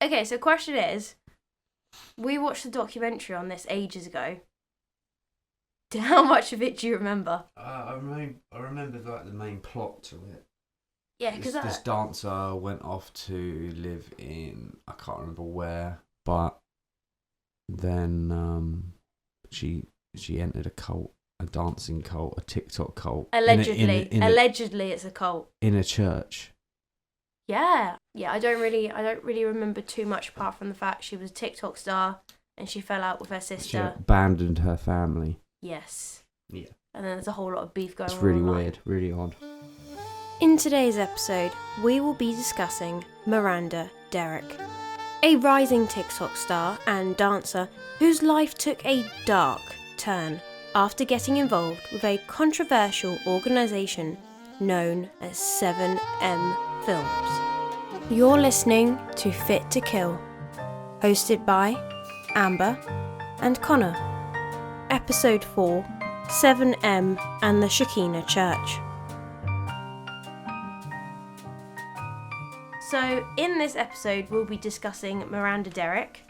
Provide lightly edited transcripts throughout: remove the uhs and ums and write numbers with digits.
Okay, so question is, we watched the documentary on this ages ago. How much of it do you remember? I remember like the main plot to it. Yeah, because this dancer went off to live in, I can't remember where, but then she entered a cult, a dancing cult, a TikTok cult. Allegedly, allegedly, it's a cult in a church. Yeah. I don't really remember too much apart from the fact she was a TikTok star and she fell out with her sister. She abandoned her family. Yes. Yeah. And then there's a whole lot of beef going on. It's really online. weird, really odd. In today's episode, we will be discussing Miranda Derrick, a rising TikTok star and dancer whose life took a dark turn after getting involved with a controversial organisation known as 7M Films. You're listening to Fit to Kill, hosted by Amber and Connor. Episode 4, 7M and the Shekinah Church. So, in this episode, we'll be discussing Miranda Derrick,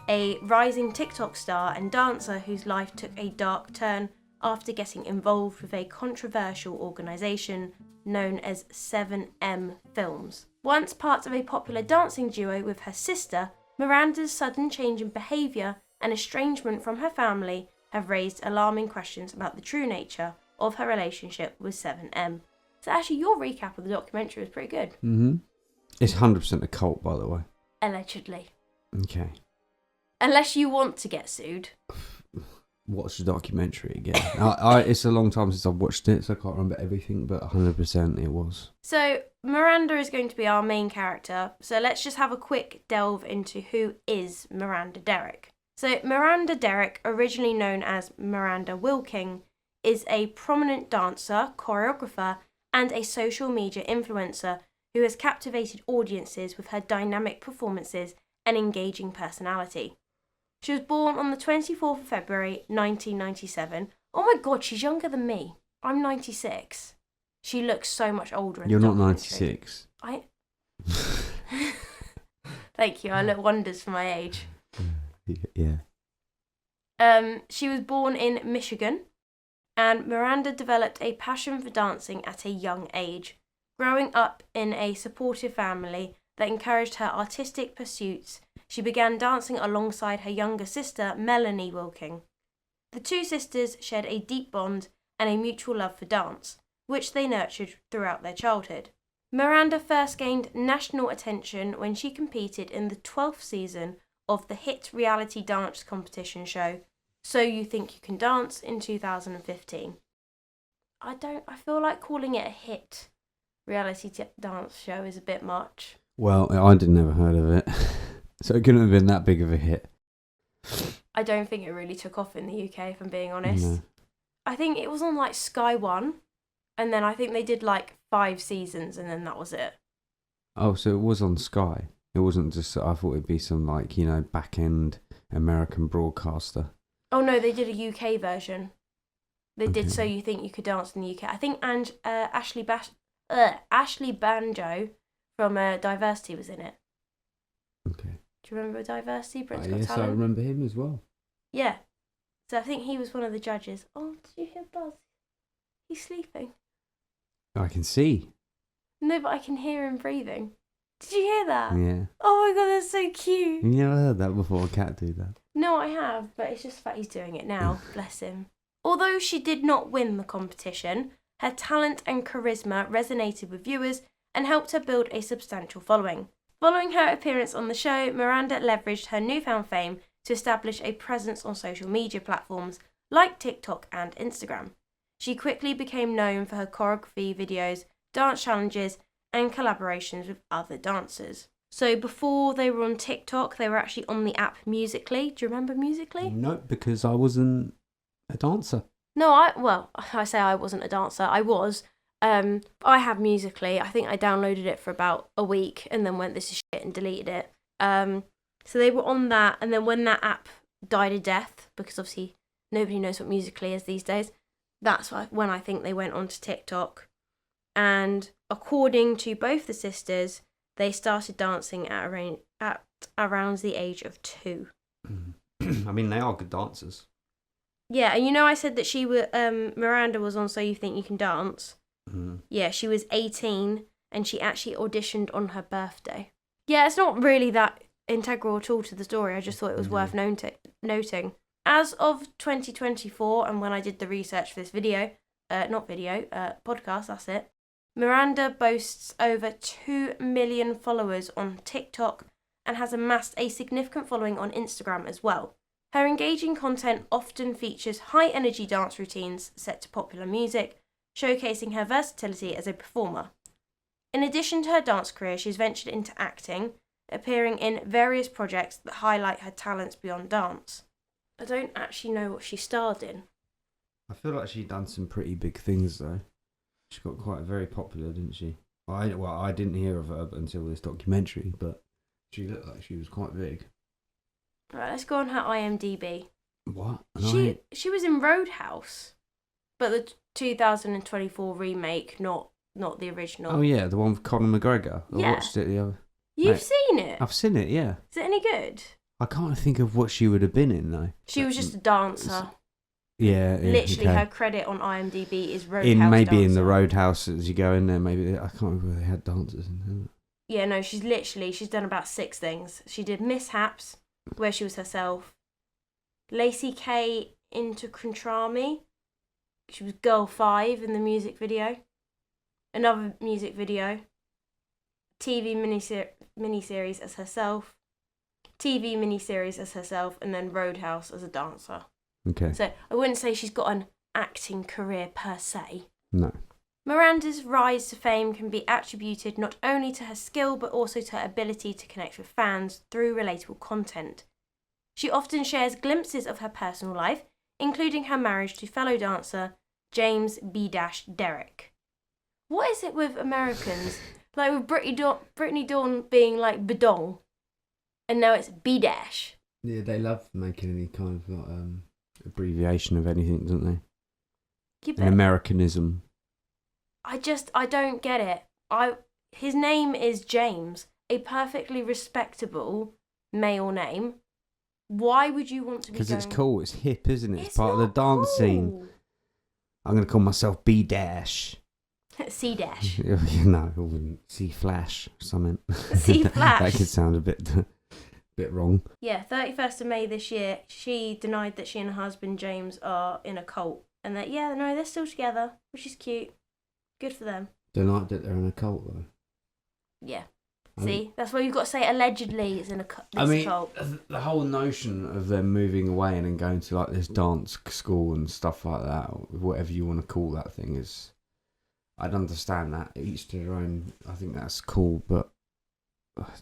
a rising TikTok star and dancer whose life took a dark turn after getting involved with a controversial organisation known as 7M Films. Once part of a popular dancing duo with her sister, Miranda's sudden change in behaviour and estrangement from her family have raised alarming questions about the true nature of her relationship with 7M. So actually, your recap of the documentary was pretty good. Mm-hmm. It's 100% a cult, by the way. Allegedly. Okay. Unless you want to get sued. Watch the documentary again. It's a long time since I've watched it, so I can't remember everything, but 100% it was. So, Miranda is going to be our main character, so let's just have a quick delve into who is Miranda Derrick. So, Miranda Derrick, originally known as Miranda Wilking, is a prominent dancer, choreographer, and a social media influencer who has captivated audiences with her dynamic performances and engaging personality. She was born on the 24th of February 1997. Oh my god, she's younger than me. I'm 96. She looks so much older in You're the not documentary. 96. Thank you, I look wonders for my age. Yeah. She was born in Michigan, and Miranda developed a passion for dancing at a young age. Growing up in a supportive family that encouraged her artistic pursuits, she began dancing alongside her younger sister, Melanie Wilking. The two sisters shared a deep bond and a mutual love for dance, which they nurtured throughout their childhood. Miranda first gained national attention when she competed in the 12th season of the hit reality dance competition show, So You Think You Can Dance, in 2015. I feel like calling it a hit reality dance show is a bit much. Well, I never heard of it, so it couldn't have been that big of a hit. I don't think it really took off in the UK, if I'm being honest. No. I think it was on like Sky One, and then I think they did like 5 seasons, and then that was it. Oh, so it was on Sky. It wasn't just, I thought it'd be some like, back-end American broadcaster. Oh no, they did a UK version. They did So You Think You Could Dance in the UK. I think Ashley Banjo from Diversity was in it. Okay. Do you remember Diversity? Britain's Got Yes, Talent? I remember him as well. Yeah. So I think he was one of the judges. Oh, did you hear Buzz? He's sleeping. I can see. No, but I can hear him breathing. Did you hear that? Yeah. Oh my god, that's so cute. You never heard that before, a cat do that? No, I have, but it's just the fact he's doing it now. Bless him. Although she did not win the competition, her talent and charisma resonated with viewers and helped her build a substantial following. Following her appearance on the show, Miranda leveraged her newfound fame to establish a presence on social media platforms like TikTok and Instagram. She quickly became known for her choreography videos, dance challenges, and collaborations with other dancers. So before they were on TikTok, they were actually on the app Musical.ly. Do you remember Musical.ly? No, because I wasn't a dancer. No, I say I wasn't a dancer. I was. I have Musical.ly. I think I downloaded it for about a week and then went, this is shit, and deleted it. So they were on that, and then when that app died a death, because obviously nobody knows what Musical.ly is these days, that's when I think they went onto TikTok. And according to both the sisters, they started dancing at around the age of 2. I mean, they are good dancers. Yeah, and I said that Miranda was on So You Think You Can Dance. Yeah, she was 18 and she actually auditioned on her birthday. Yeah, it's not really that integral at all to the story. I just thought it was worth noting. As of 2024, and when I did the research for this podcast, that's it, Miranda boasts over 2 million followers on TikTok and has amassed a significant following on Instagram as well. Her engaging content often features high-energy dance routines set to popular music, showcasing her versatility as a performer. In addition to her dance career, she's ventured into acting, appearing in various projects that highlight her talents beyond dance. I don't actually know what she starred in. I feel like she'd done some pretty big things, though. She got quite very popular, didn't she? I didn't hear of her until this documentary, but she looked like she was quite big. Right, let's go on her IMDb. What? She was in Roadhouse, but the 2024 remake, not the original. Oh yeah, the one with Conor McGregor. Yeah. I watched it the other. You've seen it? I've seen it, yeah. Is it any good? I can't think of what she would have been in though. She was just a dancer. Yeah, Literally, okay. her credit on IMDb is Roadhouse. Maybe dancer. in the Roadhouse as you go in there. Maybe I can't remember whether they had dancers in there. Yeah, no, she's done about 6 things. She did Mishaps, where she was herself. Lacey K into Contrami. She was Girl 5 in the music video. Another music video. TV miniseries as herself. TV miniseries as herself, and then Roadhouse as a dancer. Okay. So I wouldn't say she's got an acting career per se. No. Miranda's rise to fame can be attributed not only to her skill but also to her ability to connect with fans through relatable content. She often shares glimpses of her personal life, including her marriage to fellow dancer James B. Derrick. What is it with Americans? Like with Brittany Dawn being like Bedong, and now it's B-. Yeah, they love making any kind of abbreviation of anything, don't they? Yeah, An Americanism. I don't get it. His name is James, a perfectly respectable male name. Why would you want to be? Because it's cool. It's hip, isn't it? It's part of not the dance cool. scene. I'm going to call myself B-. C-. No, I wouldn't. C-Flash or something. C-Flash. That could sound a bit wrong. Yeah, 31st of May this year, she denied that she and her husband James are in a cult. And that, they're still together, which is cute. Good for them. Denied that they're in a cult, though. Yeah. See, that's why you've got to say allegedly it's in a cult. The whole notion of them moving away and then going to like this dance school and stuff like that, or whatever you want to call that thing, is... I'd understand that. Each to their own. I think that's cool, but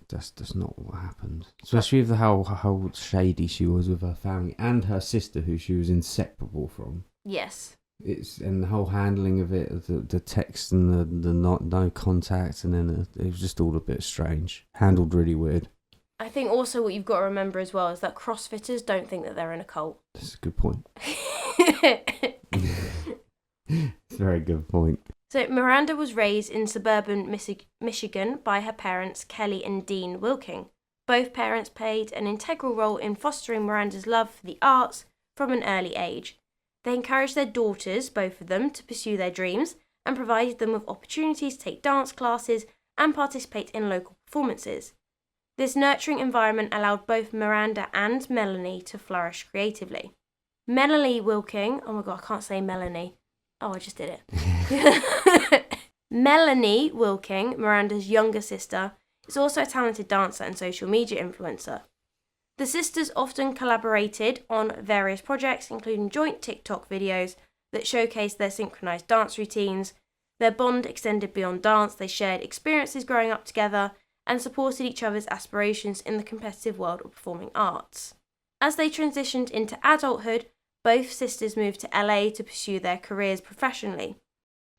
that's not what happened. Especially with how shady she was with her family and her sister, who she was inseparable from. Yes. And the whole handling of it, the text and the no contact, and then it was just all a bit strange. Handled really weird. I think also what you've got to remember as well is that CrossFitters don't think that they're in a cult. That's a good point. It's a very good point. So Miranda was raised in suburban Michigan by her parents, Kelly and Dean Wilking. Both parents played an integral role in fostering Miranda's love for the arts from an early age. They encouraged their daughters, both of them, to pursue their dreams and provided them with opportunities to take dance classes and participate in local performances. This nurturing environment allowed both Miranda and Melanie to flourish creatively. Melanie Wilking, oh my god, I can't say Melanie. Oh, I just did it. Melanie Wilking, Miranda's younger sister, is also a talented dancer and social media influencer. The sisters often collaborated on various projects, including joint TikTok videos that showcased their synchronized dance routines. Their bond extended beyond dance. They shared experiences growing up together and supported each other's aspirations in the competitive world of performing arts. As they transitioned into adulthood, both sisters moved to LA to pursue their careers professionally.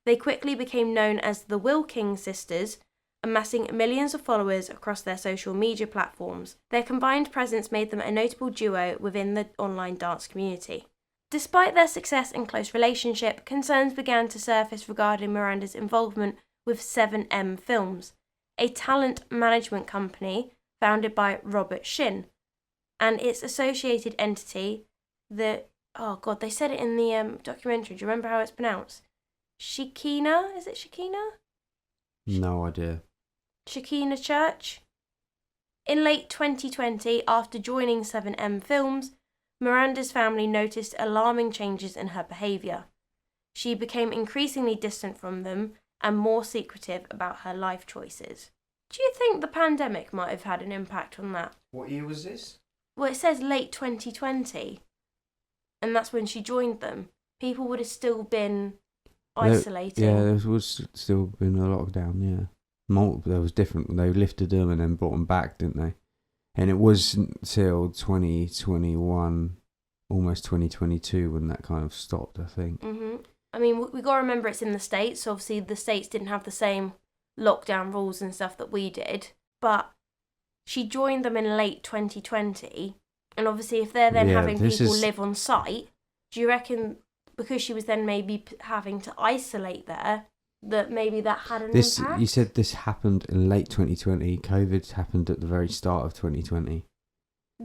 They quickly became known as the Wilking sisters, amassing millions of followers across their social media platforms. Their combined presence made them a notable duo within the online dance community. Despite their success and close relationship, concerns began to surface regarding Miranda's involvement with 7M Films, a talent management company founded by Robert Shinn, and its associated entity, they said it in the documentary. Do you remember how it's pronounced? Shekinah? Is it Shekinah? No idea. Shekinah Church. In late 2020, after joining 7M Films, Miranda's family noticed alarming changes in her behaviour. She became increasingly distant from them and more secretive about her life choices. Do you think the pandemic might have had an impact on that? What year was this? Well, it says late 2020, and that's when she joined them. People would have still been isolating. There was still been a lockdown, yeah. There was different. They lifted them and then brought them back, didn't they? And it was until 2021, almost 2022, when that kind of stopped, I think. Mm-hmm. I mean, we got to remember it's in the States. So obviously, the States didn't have the same lockdown rules and stuff that we did. But she joined them in late 2020. And obviously, if they're then having people live on site, do you reckon because she was then maybe having to isolate there, that maybe that had an impact? You said this happened in late 2020. COVID happened at the very start of 2020.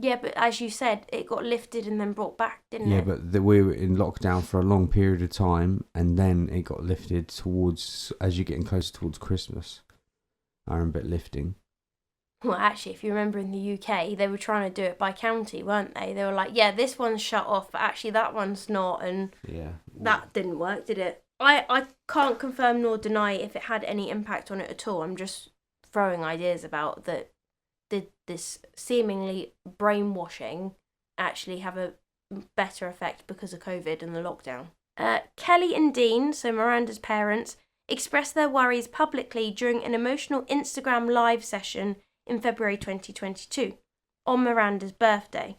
Yeah, but as you said, it got lifted and then brought back, didn't it? Yeah, but we were in lockdown for a long period of time, and then it got lifted as you're getting closer towards Christmas. I remember it lifting. Well, actually, if you remember in the UK, they were trying to do it by county, weren't they? They were like, yeah, this one's shut off, but actually that one's not, and that didn't work, did it? I can't confirm nor deny if it had any impact on it at all. I'm just throwing ideas about that. Did this seemingly brainwashing actually have a better effect because of COVID and the lockdown? Kelly and Dean, so Miranda's parents, expressed their worries publicly during an emotional Instagram live session in February 2022, on Miranda's birthday,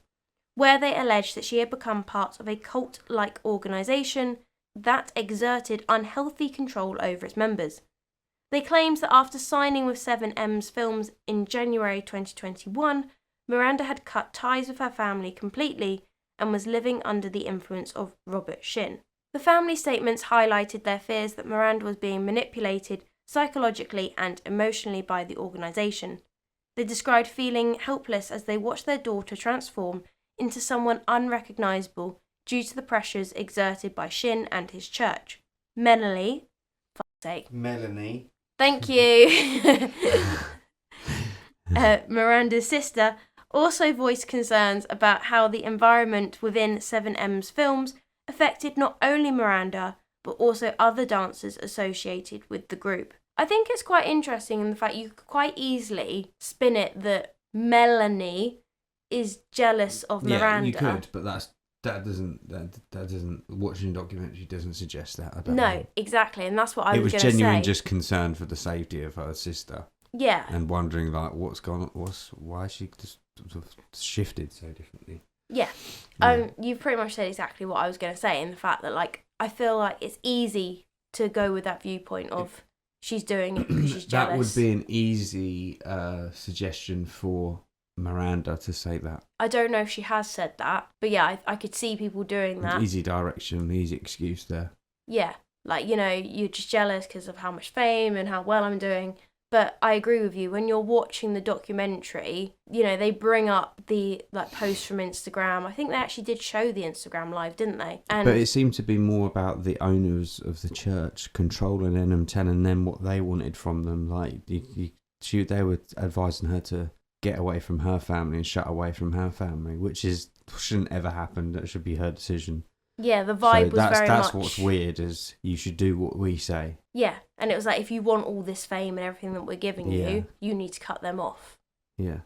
where they alleged that she had become part of a cult-like organisation that exerted unhealthy control over its members. They claimed that after signing with 7M's Films in January 2021, Miranda had cut ties with her family completely and was living under the influence of Robert Shinn. The family statements highlighted their fears that Miranda was being manipulated psychologically and emotionally by the organisation. They described feeling helpless as they watched their daughter transform into someone unrecognisable due to the pressures exerted by Shinn and his church. Melanie, Melanie. Thank you. Miranda's sister also voiced concerns about how the environment within 7M's Films affected not only Miranda, but also other dancers associated with the group. I think it's quite interesting in the fact you could quite easily spin it that Melanie is jealous of Miranda. Yeah, you could, but that doesn't watching the documentary doesn't suggest that. I don't know. Exactly, and that's what I was going to say. It was genuine, just concern for the safety of her sister. Yeah, and wondering like what's gone, why she just sort of shifted so differently. Yeah, you've pretty much said exactly what I was going to say. In the fact that like I feel like it's easy to go with that viewpoint of she's doing it because she's jealous. That would be an easy suggestion for Miranda to say that. I don't know if she has said that, but yeah, I could see people doing that. Easy direction, easy excuse there. Yeah, like, you know, you're just jealous because of how much fame and how well I'm doing. But I agree with you, when you're watching the documentary, you know, they bring up the like posts from Instagram. I think they actually did show the Instagram live, didn't they? But it seemed to be more about the owners of the church controlling them, telling them what they wanted from them. Like they were advising her to get away from her family and shut away from her family, which shouldn't ever happen. That should be her decision. Yeah, the vibe was very much... That's what's weird, is you should do what we say. Yeah, and it was like, if you want all this fame and everything that we're giving you, you need to cut them off. Yeah,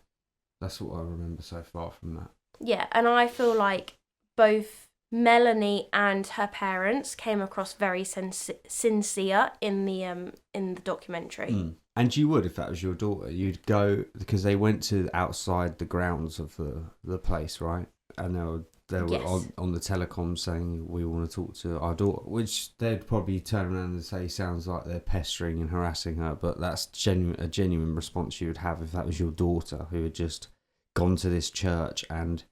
that's what I remember so far from that. Yeah, and I feel like both Melanie and her parents came across very sincere in the documentary. Mm. And you would, if that was your daughter, you'd go, because they went to outside the grounds of the place, right? And they were on the telecom saying, we want to talk to our daughter, which they'd probably turn around and say sounds like they're pestering and harassing her, but that's a genuine response you would have if that was your daughter who had just gone to this church and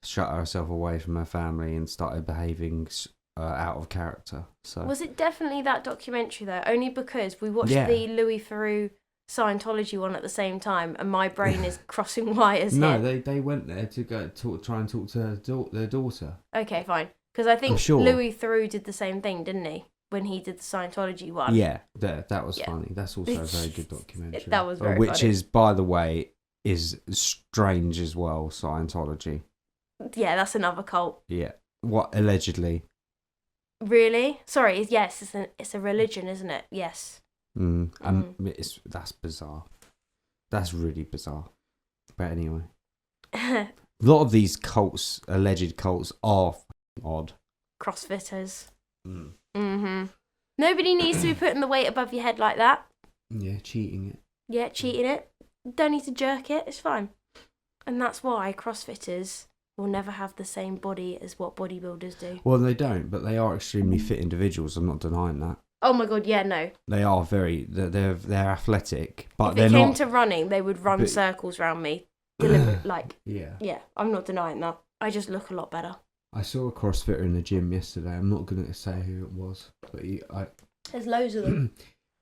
shut herself away from her family and started behaving out of character. So was it definitely that documentary though? Only because we watched the Louis Theroux Scientology one at the same time, and my brain is crossing wires No, here. they went there to try and talk to their daughter. Okay, fine. Because I think sure. Louis Theroux did the same thing, didn't he? When he did the Scientology one. Yeah, that was funny. That's also a very good documentary. That was very Which funny. is, by the way, is strange as well, Scientology. Yeah, that's another cult. Yeah. What, allegedly? Really? Sorry, yes, it's a religion, isn't it? Yes. That's bizarre. That's really bizarre. But anyway. A lot of these cults, alleged cults, are odd. CrossFitters. Mm. Nobody needs to be putting the weight above your head like that. Yeah, cheating it. Yeah, cheating it. Don't need to jerk it. It's fine. And that's why CrossFitters will never have the same body as what bodybuilders do. Well, they don't, but they are extremely fit individuals. I'm not denying that. Oh my god, yeah, no. They are they're athletic, but If they're not. If it came to running, they would run circles around me. Yeah, I'm not denying that. I just look a lot better. I saw a CrossFitter in the gym yesterday. I'm not going to say who it was, but there's loads of them.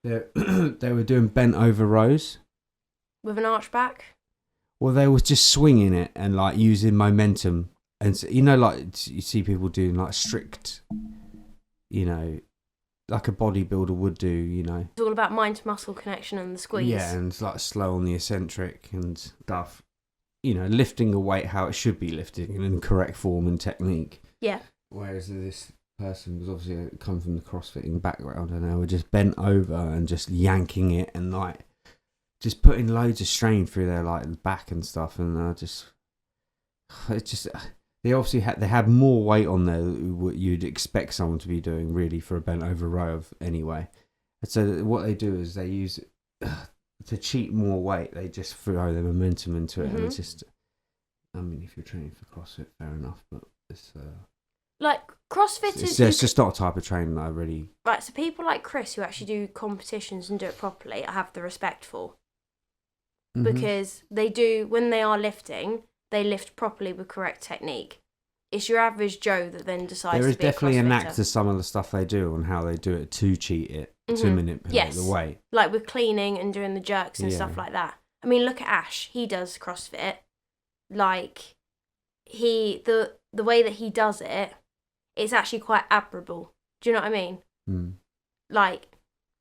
They were doing bent over rows. With an arch back? Well, they were just swinging it and like using momentum. And so, you know, like you see people doing like strict, you know, like a bodybuilder would do, you know. It's all about mind-to-muscle connection and the squeeze. Yeah, and it's like slow on the eccentric and stuff. You know, lifting a weight how it should be lifted in correct form and technique. Yeah. Whereas this person was obviously come from the CrossFitting background and they were just bent over and just yanking it and like just putting loads of strain through their like back and stuff, and they obviously had more weight on there than what you'd expect someone to be doing really for a bent over row of anyway. And so what they do is they use to cheat more weight. They just throw their momentum into it, and it's just. I mean, if you're training for CrossFit, fair enough, but it's. Like CrossFitters. It's just not a type of training that I really. Right, so people like Chris who actually do competitions and do it properly, I have the respect for. Because they do, when they are lifting, they lift properly with correct technique. It's your average Joe that then decides there is to be definitely a a CrossFitter. knack to some of the stuff they do and how they do it to cheat it, to manipulate the weight. Like with cleaning and doing the jerks and stuff like that. I mean, look at Ash. He does CrossFit. Like, the way that he does it, it's actually quite admirable. Do you know what I mean? Mm. Like,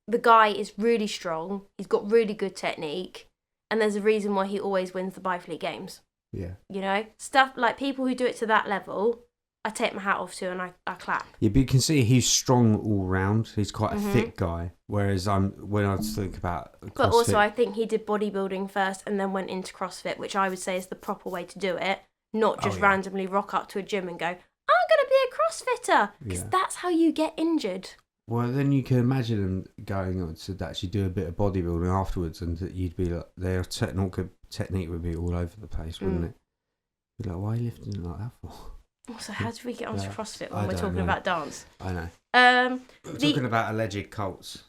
the guy is really strong. He's got really good technique. And there's a reason why he always wins the Bifleet Games. Yeah. You know? Stuff like people who do it to that level, I take my hat off to and I clap. Yeah, but you can see he's strong all round. He's quite a thick guy. Whereas when I think about CrossFit, but also I think he did bodybuilding first and then went into CrossFit, which I would say is the proper way to do it. Not just randomly rock up to a gym and go, I'm going to be a CrossFitter. Because that's how you get injured. Well, then you can imagine them going on to actually do a bit of bodybuilding afterwards, and that you'd be like, their technique would be all over the place, wouldn't it? You'd be like, why are you lifting it like that for? So how did we get onto CrossFit when I we're don't talking know. about dance? I know. We're talking about alleged cults.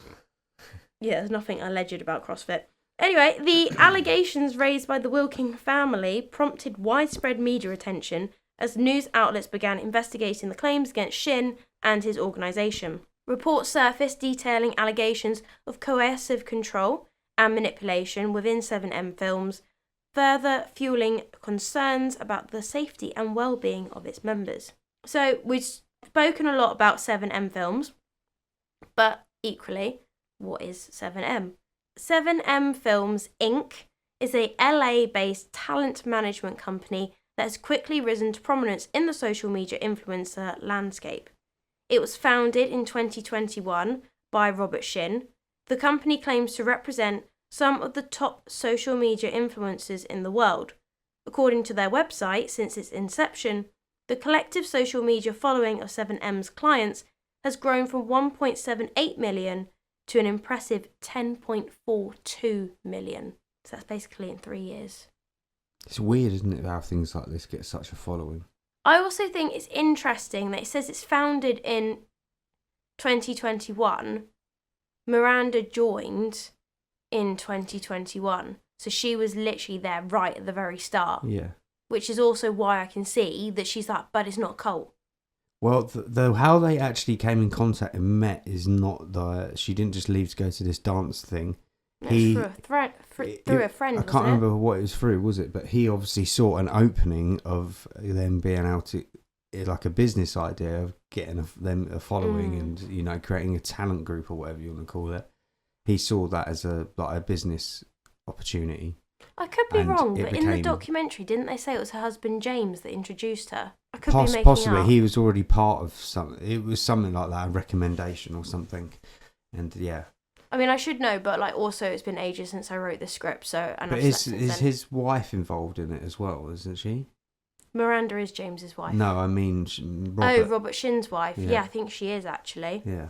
Yeah, there's nothing alleged about CrossFit. Anyway, the allegations raised by the Wilking family prompted widespread media attention as news outlets began investigating the claims against Shinn and his organisation. Reports surfaced detailing allegations of coercive control and manipulation within 7M Films, further fueling concerns about the safety and well-being of its members. So we've spoken a lot about 7M Films, but equally, what is 7M? 7M Films Inc. is a LA-based talent management company that has quickly risen to prominence in the social media influencer landscape. It was founded in 2021 by Robert Shinn. The company claims to represent some of the top social media influencers in the world. According to their website, since its inception, the collective social media following of 7M's clients has grown from 1.78 million to an impressive 10.42 million. So that's basically in 3 years. It's weird, isn't it, how things like this get such a following? I also think it's interesting that it says it's founded in 2021. Miranda joined in 2021. So she was literally there right at the very start. Yeah. Which is also why I can see that she's like, but it's not a cult. Well, how they actually came in contact and met is not she didn't just leave to go to this dance thing. Through a friend, I can't wasn't remember what it was through, was it? But he obviously saw an opening of them being able to, like a business idea of getting them a following and, you know, creating a talent group or whatever you want to call it. He saw that as a business opportunity. I could be wrong, but in the documentary, didn't they say it was her husband James that introduced her? I could be making possibly up. He was already part of something. It was something like that, a recommendation or something. And yeah. I mean, I should know, but like also it's been ages since I wrote the script, so. And but is his wife involved in it as well? Isn't she? Miranda is James's wife. No, I mean Robert. Robert Shinn's wife. Yeah, I think she is actually. Yeah.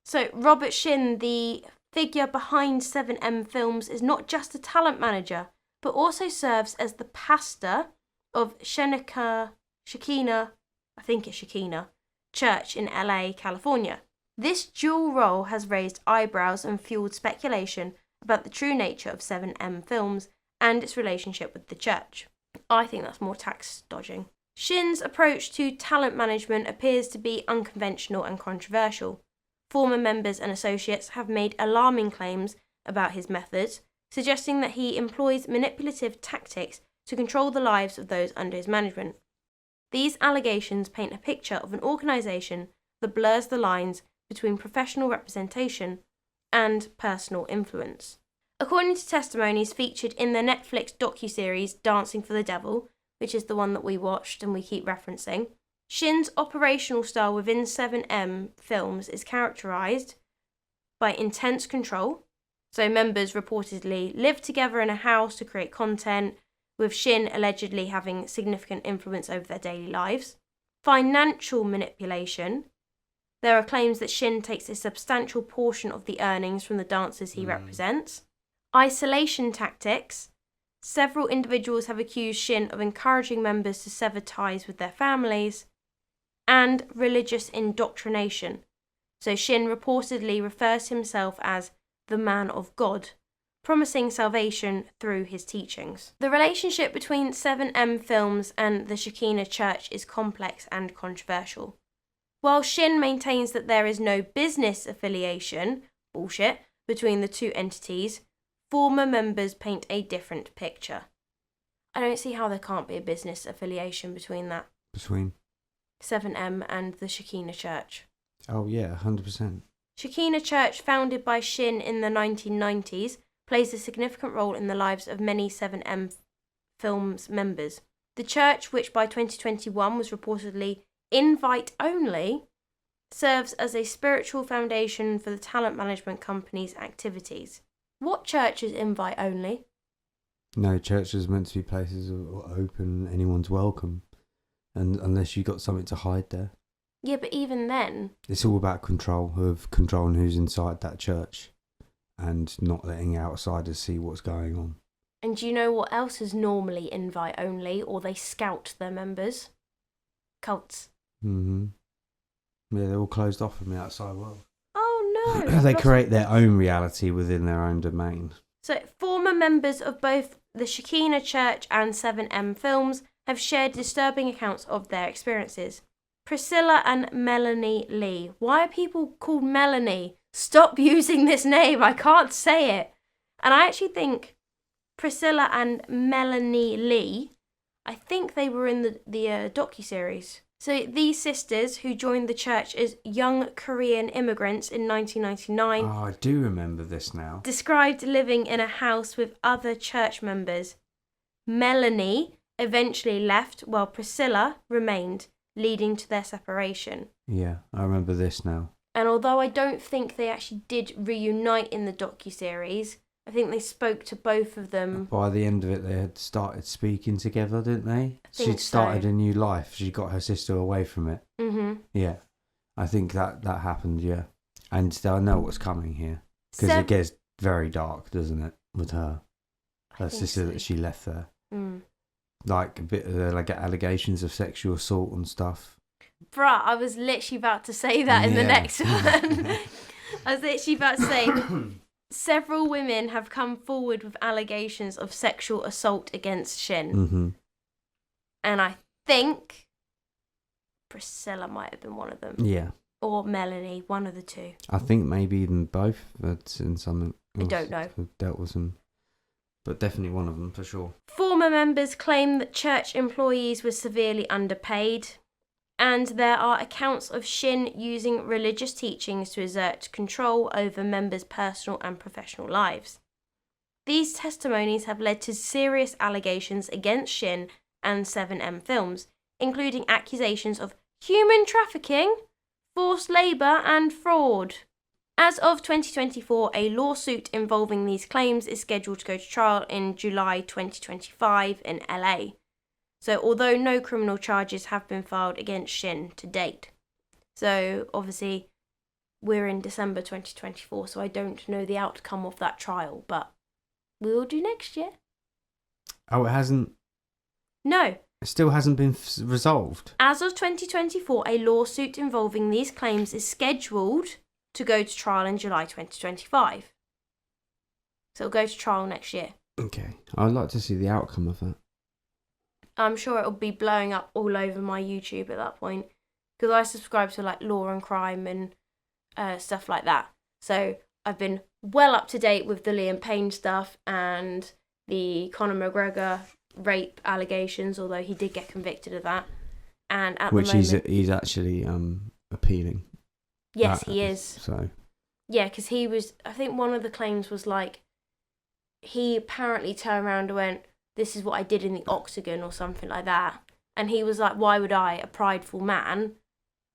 So Robert Shinn, the figure behind 7M Films, is not just a talent manager, but also serves as the pastor of Shekinah, I think it's Shekinah, Church in LA, California. This dual role has raised eyebrows and fueled speculation about the true nature of 7M Films and its relationship with the church. I think that's more tax dodging. Shinn's approach to talent management appears to be unconventional and controversial. Former members and associates have made alarming claims about his methods, suggesting that he employs manipulative tactics to control the lives of those under his management. These allegations paint a picture of an organisation that blurs the lines between professional representation and personal influence. According to testimonies featured in the Netflix docuseries Dancing for the Devil, which is the one that we watched and we keep referencing, Shinn's operational style within 7M Films is characterised by intense control. So members reportedly live together in a house to create content, with Shinn allegedly having significant influence over their daily lives. Financial manipulation. There are claims that Shinn takes a substantial portion of the earnings from the dancers he represents. Isolation tactics. Several individuals have accused Shinn of encouraging members to sever ties with their families. And religious indoctrination. So Shinn reportedly refers to himself as the man of God, promising salvation through his teachings. The relationship between 7M Films and the Shekinah Church is complex and controversial. While Shinn maintains that there is no business affiliation, bullshit, between the two entities, former members paint a different picture. I don't see how there can't be a business affiliation between that. Between 7M and the Shekinah Church. Oh yeah, 100%. Shekinah Church, founded by Shinn in the 1990s, plays a significant role in the lives of many 7M Films members. The church, which by 2021 was reportedly invite-only, serves as a spiritual foundation for the talent management company's activities. What church is invite-only? No, church is meant to be places open, anyone's welcome. And unless you got something to hide there. Yeah, but even then... It's all about controlling who's inside that church and not letting outsiders see what's going on. And do you know what else is normally invite-only, or they scout their members? Cults. Mm-hmm. Yeah, they're all closed off from the outside world. Oh no! They create their own reality within their own domain. So, former members of both the Shekinah Church and 7M Films have shared disturbing accounts of their experiences. Priscilla and Melanie Lee. Why are people called Melanie? Stop using this name. I can't say it. And I actually think Priscilla and Melanie Lee, I think they were in the docuseries. So these sisters, who joined the church as young Korean immigrants in 1999... Oh, I do remember this now. ...described living in a house with other church members. Melanie eventually left while Priscilla remained, leading to their separation. Yeah, I remember this now. And although I don't think they actually did reunite in the docuseries, I think they spoke to both of them. By the end of it, they had started speaking together, didn't they? She'd started a new life. She got her sister away from it. Mm-hmm. Yeah, I think that happened, yeah. And I know what's coming here. Because it gets very dark, doesn't it, with her? Her sister that she left there. Mm. Like a bit of like allegations of sexual assault and stuff. Bruh, I was literally about to say that in the next one. I was literally about to say, several women have come forward with allegations of sexual assault against Shinn. Mm-hmm. And I think Priscilla might have been one of them. Yeah. or Melanie, one of the two. I think maybe even both. That's in some. I don't know. Have dealt with some, but definitely one of them for sure. Former members claim that church employees were severely underpaid, and there are accounts of Shinn using religious teachings to exert control over members' personal and professional lives. These testimonies have led to serious allegations against Shinn and 7M Films, including accusations of human trafficking, forced labour and fraud. As of 2024, a lawsuit involving these claims is scheduled to go to trial in July 2025 in LA. So although no criminal charges have been filed against Shinn to date. So obviously we're in December 2024, so I don't know the outcome of that trial, but we will do next year. Oh, it hasn't? No. It still hasn't been resolved? As of 2024, a lawsuit involving these claims is scheduled to go to trial in July 2025. So it'll go to trial next year. Okay. I'd like to see the outcome of that. I'm sure it'll be blowing up all over my YouTube at that point, because I subscribe to like law and crime and stuff like that. So I've been well up to date with the Liam Payne stuff and the Conor McGregor rape allegations, although he did get convicted of that. And at Which the moment, he's actually appealing. Yes, that, he is. So yeah, because he was. I think one of the claims was like he apparently turned around and went, "This is what I did in the Octagon" or something like that. And he was like, "Why would I, a prideful man,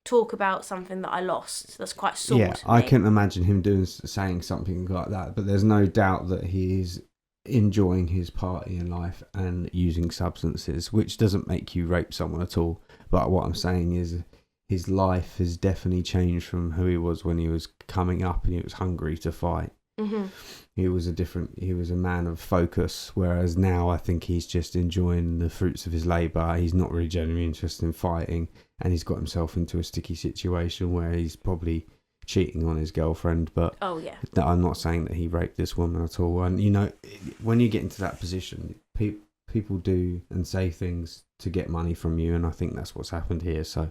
talk about something that I lost? That's quite sore." yeah, I couldn't imagine him saying something like that. But there's no doubt that he is enjoying his party in life and using substances, which doesn't make you rape someone at all. But what I'm saying is, his life has definitely changed from who he was when he was coming up and he was hungry to fight. Mm-hmm. He was a man of focus, whereas now I think he's just enjoying the fruits of his labour. He's not really genuinely interested in fighting, and he's got himself into a sticky situation where he's probably cheating on his girlfriend. But oh yeah, I'm not saying that he raped this woman at all. And you know, when you get into that position, people do and say things to get money from you, and I think that's what's happened here. So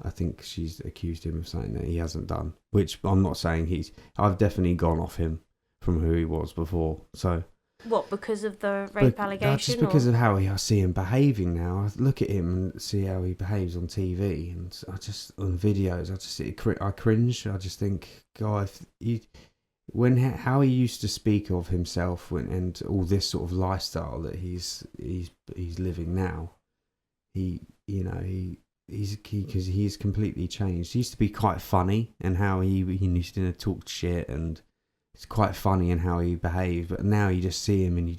I think she's accused him of something that he hasn't done, which I'm not saying I've definitely gone off him from who he was before. So what, because of the rape allegation? Just because of how I see him behaving now. I look at him and see how he behaves on TV and on videos. I cringe. I just think, God, how he used to speak of himself and all this sort of lifestyle that he's living now. Because he's completely changed. He used to be quite funny, and how he used to talk shit, and it's quite funny in how he behaved. But now you just see him, and he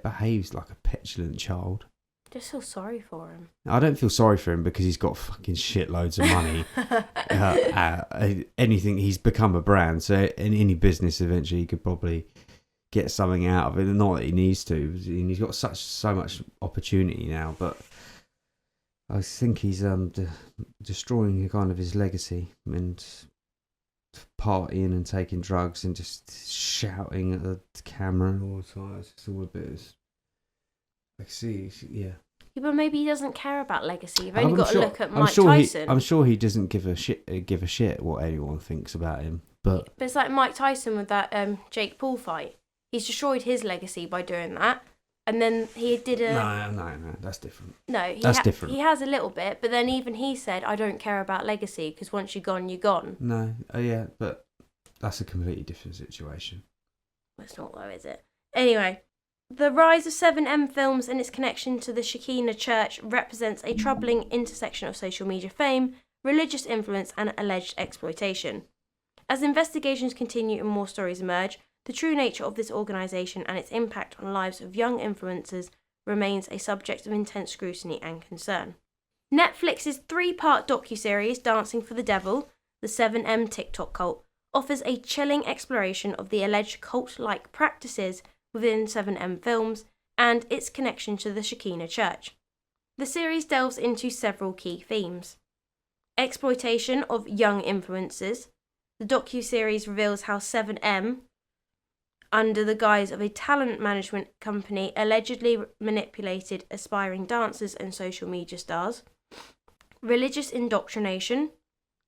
behaves like a petulant child. I just feel sorry for him. I don't feel sorry for him because he's got fucking shitloads of money. Anything, he's become a brand, so in any business eventually he could probably get something out of it. Not that he needs to, and he's got so much opportunity now, but I think he's destroying kind of his legacy and partying and taking drugs and just shouting at the camera all the time. It's just all a bit. Yeah. But maybe he doesn't care about legacy. You've only got to look at Mike Tyson. I'm sure he doesn't give a shit what anyone thinks about him. But it's like Mike Tyson with that Jake Paul fight. He's destroyed his legacy by doing that. And then he did a... No, that's different. No, that's different. He has a little bit, but then even he said, I don't care about legacy, because once you're gone, you're gone. No, yeah, but that's a completely different situation. It's not though, is it? Anyway, the rise of 7M Films and its connection to the Shekinah Church represents a troubling intersection of social media fame, religious influence, and alleged exploitation. As investigations continue and more stories emerge, the true nature of this organisation and its impact on the lives of young influencers remains a subject of intense scrutiny and concern. Netflix's 3-part docuseries Dancing for the Devil, the 7M TikTok cult, offers a chilling exploration of the alleged cult-like practices within 7M Films and its connection to the Shekinah Church. The series delves into several key themes. Exploitation of young influencers. The docuseries reveals how 7M, under the guise of a talent management company, allegedly manipulated aspiring dancers and social media stars. Religious indoctrination.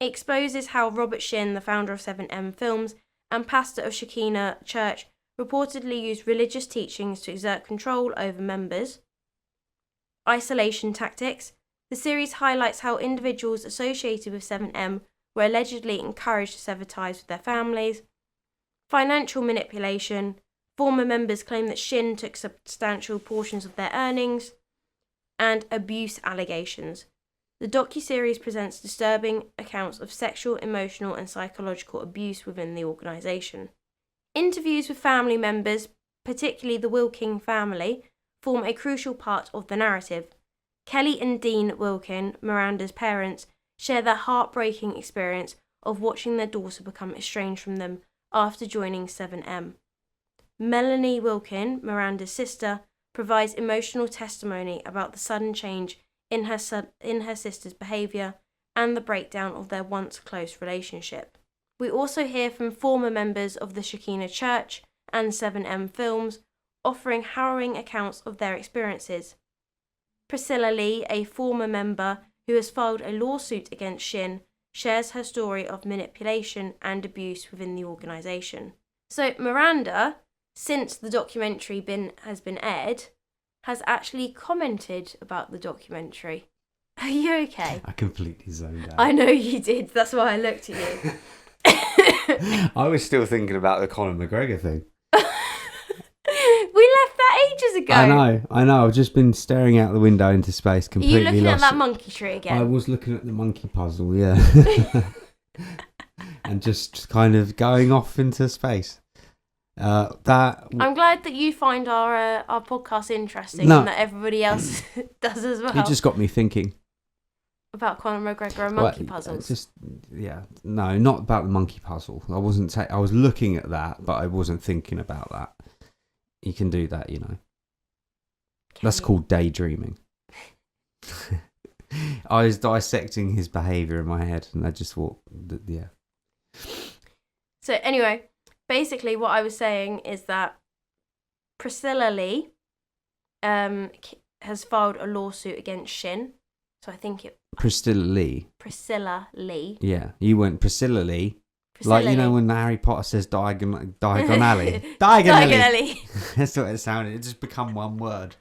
It exposes how Robert Shinn, the founder of 7M Films and pastor of Shekinah Church, reportedly used religious teachings to exert control over members. Isolation tactics. The series highlights how individuals associated with 7M were allegedly encouraged to sever ties with their families. Financial manipulation. Former members claim that Shinn took substantial portions of their earnings. And abuse allegations. The docuseries presents disturbing accounts of sexual, emotional and psychological abuse within the organisation. Interviews with family members, particularly the Wilkin family, form a crucial part of the narrative. Kelly and Dean Wilkin, Miranda's parents, share their heartbreaking experience of watching their daughter become estranged from them after joining 7M. Melanie Wilkin, Miranda's sister, provides emotional testimony about the sudden change in her sister's behaviour and the breakdown of their once close relationship. We also hear from former members of the Shekinah Church and 7M Films, offering harrowing accounts of their experiences. Priscilla Lee, a former member who has filed a lawsuit against Shinn, shares her story of manipulation and abuse within the organisation. So Miranda, since the documentary has been aired, has actually commented about the documentary. Are you okay? I completely zoned out. I know you did. That's why I looked at you. I was still thinking about the Conor McGregor thing. We left that ages ago. I know. I've just been staring out the window into space, completely lost. Are you looking at that monkey tree again? I was looking at the monkey puzzle, yeah. And just kind of going off into space. I'm glad that you find our podcast interesting and that everybody else does as well. You just got me thinking. About Conor McGregor and monkey puzzles? No, not about the monkey puzzle. I was looking at that, but I wasn't thinking about that. You can do that, you know. That's called daydreaming. I was dissecting his behaviour in my head, and I just thought, yeah. So anyway, basically what I was saying is that Priscilla Lee has filed a lawsuit against Shinn. So I think Priscilla Lee. Priscilla Lee. Yeah, you went Priscilla Lee. Like, you know, when Harry Potter says diagonally. Diagonally. That's what it sounded. It just become one word.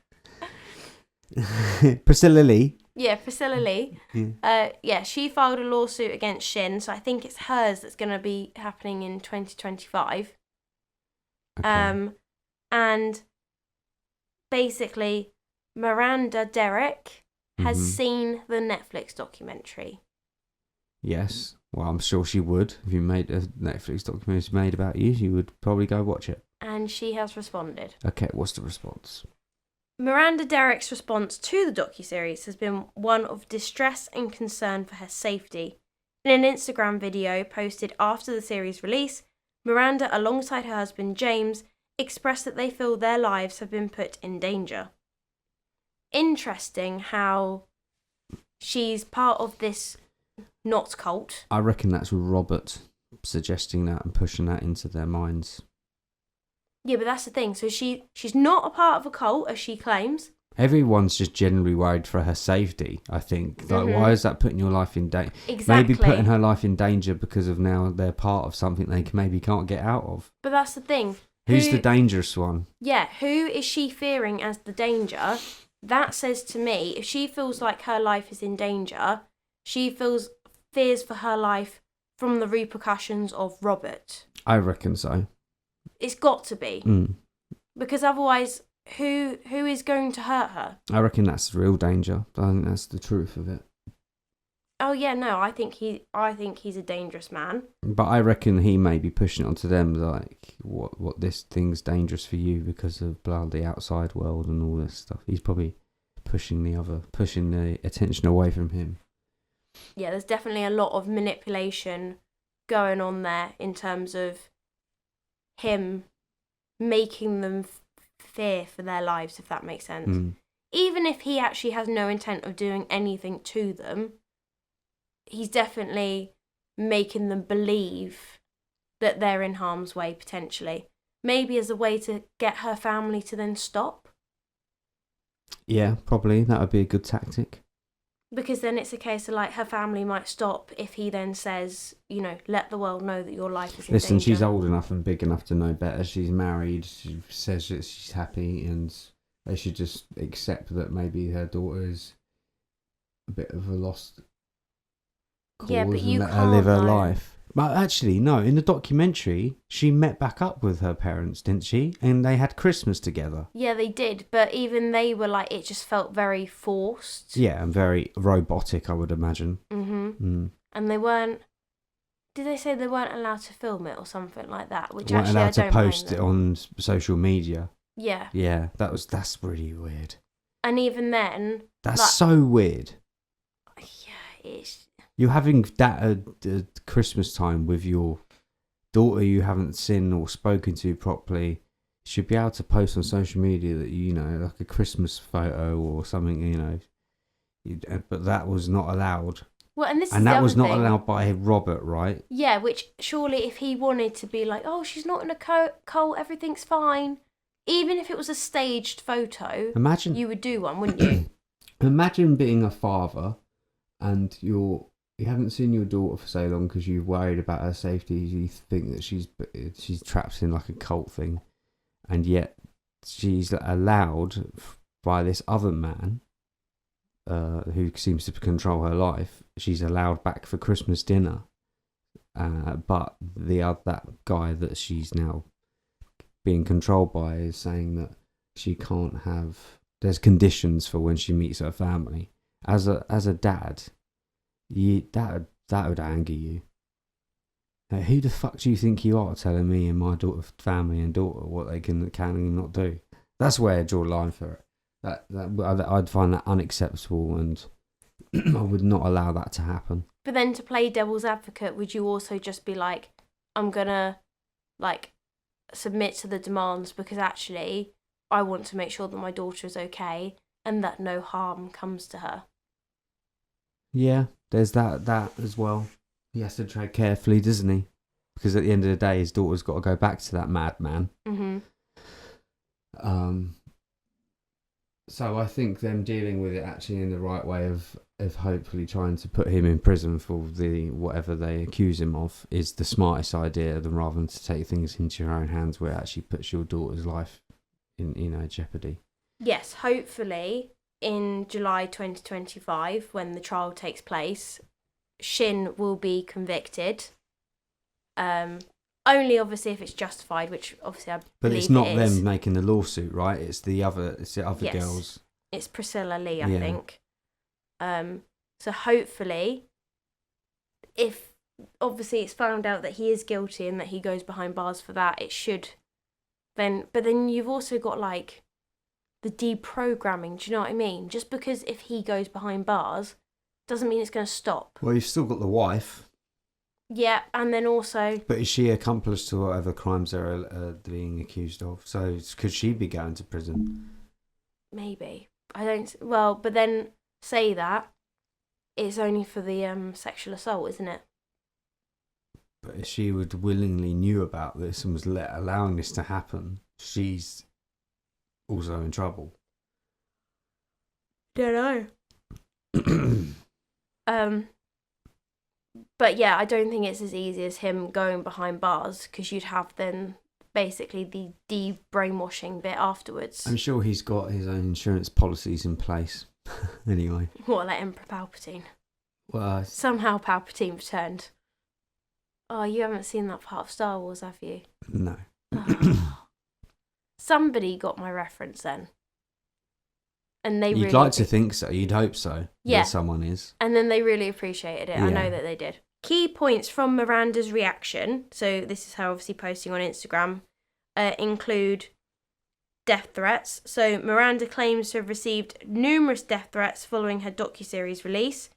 Priscilla Lee. Yeah, Priscilla Lee. Yeah. She filed a lawsuit against Shinn, so I think it's hers that's going to be happening in 2025. Okay. And basically, Miranda Derrick has seen the Netflix documentary. Yes. Well, I'm sure she would. If you made a Netflix documentary made about you, she would probably go watch it. And she has responded. Okay, what's the response? Miranda Derrick's response to the docuseries has been one of distress and concern for her safety. In an Instagram video posted after the series release, Miranda, alongside her husband James, expressed that they feel their lives have been put in danger. Interesting how she's part of this not cult. I reckon that's Robert suggesting that and pushing that into their minds. Yeah, but that's the thing. So she's not a part of a cult, as she claims. Everyone's just generally worried for her safety, I think. Like, why is that putting your life in danger? Exactly. Maybe putting her life in danger because of now they're part of something they maybe can't get out of. But that's the thing. Who's the dangerous one? Yeah, who is she fearing as the danger? That says to me, if she feels like her life is in danger, she fears for her life from the repercussions of Robert. I reckon so. It's got to be. Because otherwise, who is going to hurt her? I reckon that's the real danger. I think that's the truth of it. Oh yeah, no, I think he's a dangerous man. But I reckon he may be pushing it onto them, like what this thing's dangerous for you because of the outside world and all this stuff. He's probably pushing the attention away from him. Yeah, there's definitely a lot of manipulation going on there in terms of him making them fear for their lives, if that makes sense. Even if he actually has no intent of doing anything to them, he's definitely making them believe that they're in harm's way, potentially. Maybe as a way to get her family to then stop. Yeah, probably. That would be a good tactic. Because then it's a case of like her family might stop if he then says, let the world know that your life is in Listen, danger. she's old enough and big enough to know better. She's married. She says that she's happy, and they should just accept that maybe her daughter is a bit of a lost cause, Yeah, but you and let her can't live her know. life. But actually, no. In the documentary, she met back up with her parents, didn't she? And they had Christmas together. Yeah, they did, but even they were like, it just felt very forced. Yeah, and very robotic, I would imagine. Mm-hmm. And they weren't. Did they say they weren't allowed to film it or something like that? Which Weren't actually I allowed to don't post mind it on social media. Yeah. Yeah, that's really weird. And even then, That's so weird. Yeah, it's. You're having that at Christmas time with your daughter you haven't seen or spoken to properly. You should be able to post on social media that like a Christmas photo or something. But that was not allowed. Well, and this and is that the was other not thing. allowed by Robert, right? Yeah, which surely if he wanted to be like, oh, she's not in a cult, everything's fine. Even if it was a staged photo, you would do one, wouldn't you? Imagine being a father and you haven't seen your daughter for so long because you're worried about her safety. You think that she's trapped in like a cult thing, and yet she's allowed by this other man who seems to control her life. She's allowed back for Christmas dinner, but that guy that she's now being controlled by is saying that she can't have. There's conditions for when she meets her family. As a dad, that would anger you. Who the fuck do you think you are telling me and my family and daughter what they can and not do? That's where I draw a line for it. I'd find that unacceptable, and I would not allow that to happen. But then to play devil's advocate, would you also just be like, I'm gonna submit to the demands because actually I want to make sure that my daughter is okay and that no harm comes to her? Yeah, there's that as well. He has to tread carefully, doesn't he? Because at the end of the day, his daughter's got to go back to that madman. Mm-hmm. So I think them dealing with it actually in the right way of hopefully trying to put him in prison for whatever they accuse him of is the smartest idea, rather than to take things into your own hands where it actually puts your daughter's life in jeopardy. Yes, hopefully in July 2025, when the trial takes place, Shinn will be convicted. Only obviously if it's justified, which obviously I but believe it's not it is. them making the lawsuit, right? It's the other Yes. girls. It's Priscilla Lee, I think. So hopefully, if obviously it's found out that he is guilty and that he goes behind bars for that, it should then. But then you've also got the deprogramming. Do you know what I mean? Just because if he goes behind bars doesn't mean it's going to stop. Well, you've still got the wife. Yeah, and then also... But is she accomplice to whatever crimes they're being accused of? So could she be going to prison? Maybe. I don't... Well, but then say that, it's only for the sexual assault, isn't it? But if she would willingly knew about this and was allowing this to happen, she's also in trouble. Don't know. But yeah, I don't think it's as easy as him going behind bars, because you'd have then basically the de-brainwashing bit afterwards. I'm sure he's got his own insurance policies in place. Anyway. What, like Emperor Palpatine? Well, somehow Palpatine returned. Oh, you haven't seen that part of Star Wars, have you? No. Somebody got my reference then. And they You'd like to think so. You'd hope so. Yeah. That someone is. And then they really appreciated it. Yeah. I know that they did. Key points from Miranda's reaction, so this is her obviously posting on Instagram, include death threats. So Miranda claims to have received numerous death threats following her docuseries release.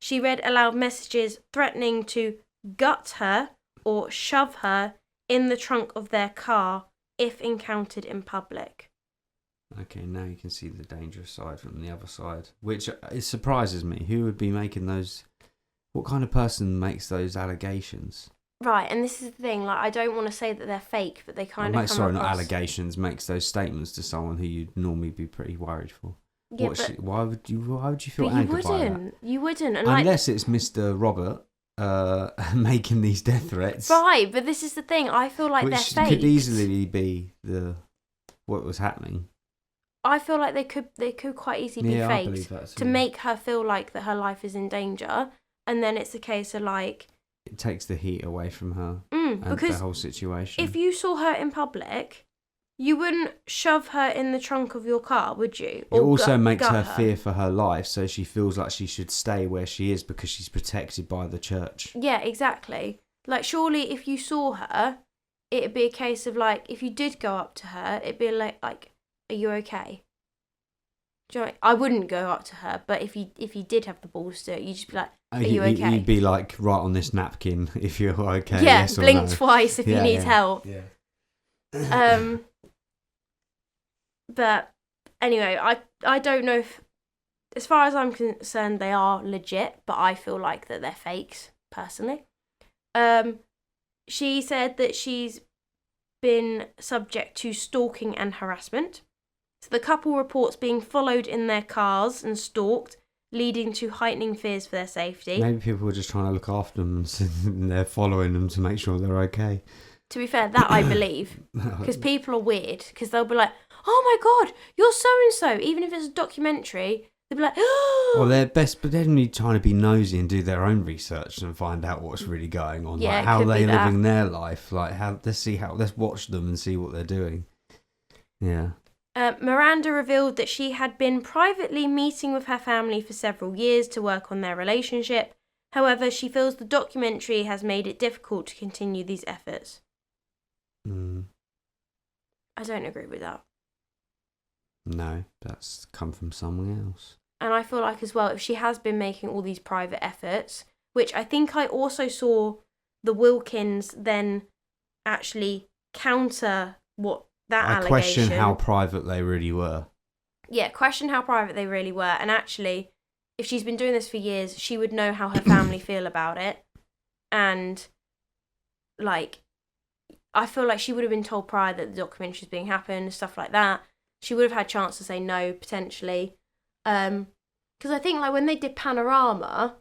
She read aloud messages threatening to gut her or shove her in the trunk of their car if encountered in public. Okay, now you can see the dangerous side from the other side, which it surprises me. Who would be making those? What kind of person makes those allegations? Right, and this is the thing. I don't want to say that they're fake, but they kind of come Sorry, across... not allegations. Makes those statements to someone who you'd normally be pretty worried for. Yeah, Why would you feel but you angered by that? wouldn't. You wouldn't. And Unless it's Mr. Robert making these death threats. right, but this is the thing. I feel like they're which faked. could easily be what was happening. I feel like they could quite easily be I faked believe that too. to make her feel like that her life is in danger, and then it's a case of like it takes the heat away from her and because the whole situation. if you saw her in public, you wouldn't shove her in the trunk of your car, would you? It also makes her fear for her life, so she feels like she should stay where she is because she's protected by the church. Yeah, exactly. Like, surely if you saw her, it'd be a case of like, if you did go up to her, it'd be like, are you okay? Do you know what I wouldn't go up to her, but if you did have the balls to, you'd just be like, are you okay? You'd be like, right on this napkin if you're okay. Yeah, yes blink or no. twice if you need help. Yeah. But anyway, I don't know if, as far as I'm concerned, they are legit, but I feel like that they're fakes, personally. She said that she's been subject to stalking and harassment. So the couple reports being followed in their cars and stalked, leading to heightening fears for their safety. Maybe people are just trying to look after them and they're following them to make sure they're okay. To be fair, that I believe. Because people are weird. Because they'll be like, oh my God, you're so-and-so. Even if it's a documentary, they'll be like, oh. Well, they're best, but they're only trying to be nosy and do their own research and find out what's really going on. Yeah, like, how could are they be that. living their life? Like, let's watch them and see what they're doing. Yeah. Miranda revealed that she had been privately meeting with her family for several years to work on their relationship. However, she feels the documentary has made it difficult to continue these efforts. I don't agree with that. No, that's come from someone else. And I feel like as well, if she has been making all these private efforts, which I think I also saw the Wilkins then actually counter what that allegation. I question how private they really were. Yeah, question how private they really were. And actually, if she's been doing this for years, she would know how her family feel about it. And, like, I feel like she would have been told prior that the documentary was being happened, stuff like that. She would have had a chance to say no, potentially. Because I think, like, when they did Panorama,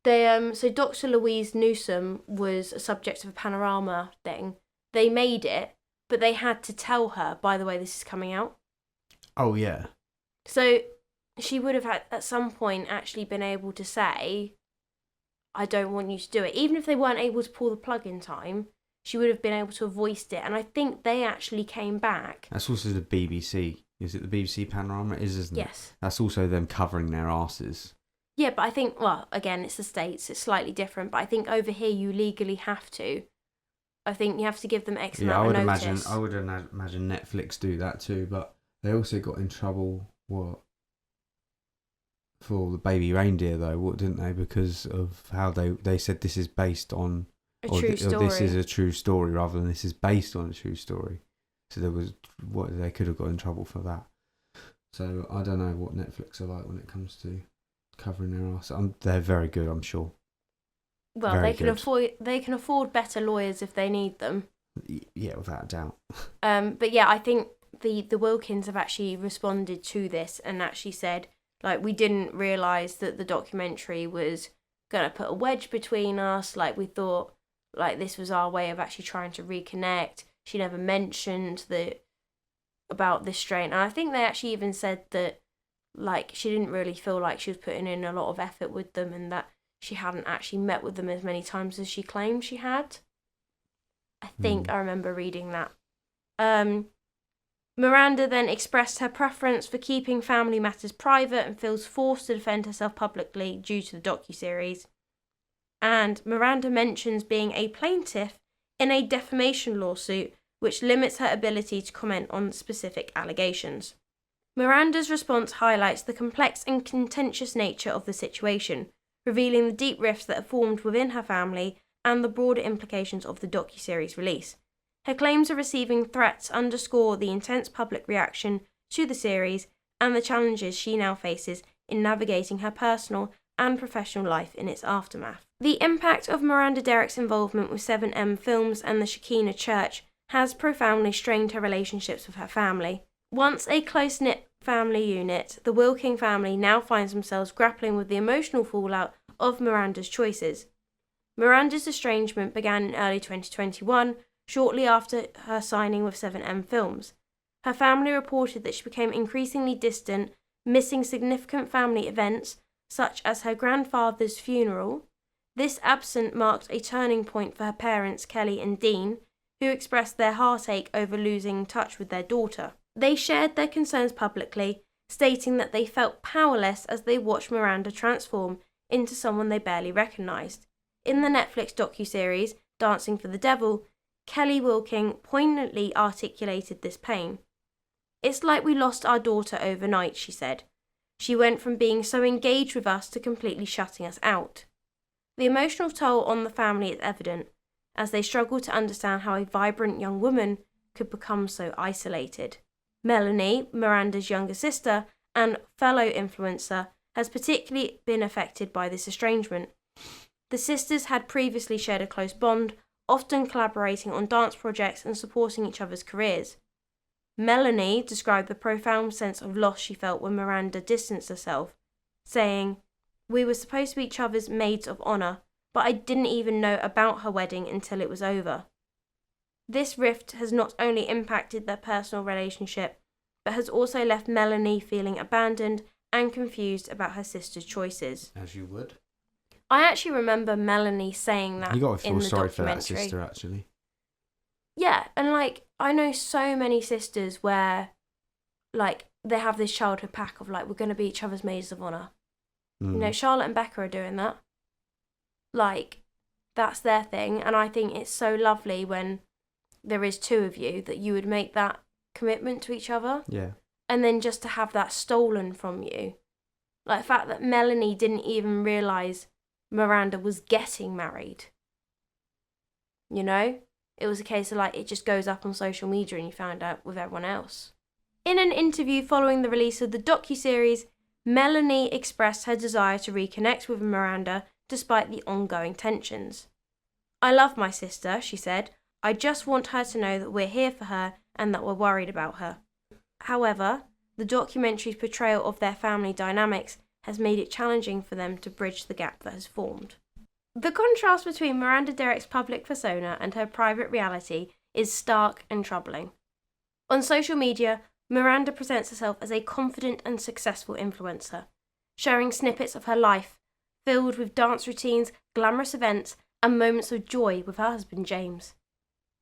they so Dr. Louise Newsom was a subject of a Panorama thing. They made it, but they had to tell her, by the way, this is coming out. Oh, yeah. So she would have had, at some point, actually been able to say, I don't want you to do it. Even if they weren't able to pull the plug in time, she would have been able to have voiced it. And I think they actually came back. That's also the BBC. Is it the BBC Panorama? It is, isn't it? Yes. That's also them covering their asses. Yeah, but I think, well, again, it's the States. It's slightly different. But I think over here, you legally have to. I think you have to give them X amount of notice. I would imagine Netflix do that too. But they also got in trouble, for the baby reindeer, though, didn't they? Because of how they said this is based on... a true story. Or this is a true story rather than this is based on a true story. So they could have got in trouble for that. So I don't know what Netflix are like when it comes to covering their ass. They're very good, I'm sure. Well, very they can afford better lawyers if they need them. Yeah, without a doubt. But yeah, I think the Wilkins have actually responded to this and actually said, like, we didn't realise that the documentary was going to put a wedge between us. Like, we thought, like, this was our way of actually trying to reconnect. She never mentioned about this strain. And I think they actually even said that, like, she didn't really feel like she was putting in a lot of effort with them and that she hadn't actually met with them as many times as she claimed she had. I think I remember reading that. Miranda then expressed her preference for keeping family matters private and feels forced to defend herself publicly due to the docuseries. And Miranda mentions being a plaintiff in a defamation lawsuit which limits her ability to comment on specific allegations. Miranda's response highlights the complex and contentious nature of the situation, revealing the deep rifts that have formed within her family and the broader implications of the docuseries release. Her claims of receiving threats underscore the intense public reaction to the series and the challenges she now faces in navigating her personal and professional life in its aftermath. The impact of Miranda Derrick's involvement with 7M Films and the Shekinah Church has profoundly strained her relationships with her family. Once a close-knit family unit, the Wilking family now finds themselves grappling with the emotional fallout of Miranda's choices. Miranda's estrangement began in early 2021, shortly after her signing with 7M Films. Her family reported that she became increasingly distant, missing significant family events, such as her grandfather's funeral. This absence marked a turning point for her parents, Kelly and Dean, who expressed their heartache over losing touch with their daughter. They shared their concerns publicly, stating that they felt powerless as they watched Miranda transform into someone they barely recognised. In the Netflix docuseries, Dancing for the Devil, Kelly Wilking poignantly articulated this pain. "It's like we lost our daughter overnight," she said. "She went from being so engaged with us to completely shutting us out." The emotional toll on the family is evident, as they struggle to understand how a vibrant young woman could become so isolated. Melanie, Miranda's younger sister and fellow influencer, has particularly been affected by this estrangement. The sisters had previously shared a close bond, often collaborating on dance projects and supporting each other's careers. Melanie described the profound sense of loss she felt when Miranda distanced herself, saying, "We were supposed to be each other's maids of honour, but I didn't even know about her wedding until it was over." This rift has not only impacted their personal relationship, but has also left Melanie feeling abandoned and confused about her sister's choices. As you would. I actually remember Melanie saying that You got to feel in the sorry for that documentary. sister, actually. Yeah, and like I know so many sisters where like they have this childhood pact of like we're going to be each other's maids of honour. You know, Charlotte and Becca are doing that. Like, that's their thing, and I think it's so lovely when there is two of you that you would make that commitment to each other. Yeah. And then just to have that stolen from you. Like the fact that Melanie didn't even realise Miranda was getting married. You know? It was a case of like, it just goes up on social media and you found out with everyone else. In an interview following the release of the docuseries, Melanie expressed her desire to reconnect with Miranda despite the ongoing tensions. "I love my sister," she said. "I just want her to know that we're here for her and that we're worried about her." However, the documentary's portrayal of their family dynamics has made it challenging for them to bridge the gap that has formed. The contrast between Miranda Derrick's public persona and her private reality is stark and troubling. On social media, Miranda presents herself as a confident and successful influencer, sharing snippets of her life, filled with dance routines, glamorous events, and moments of joy with her husband James.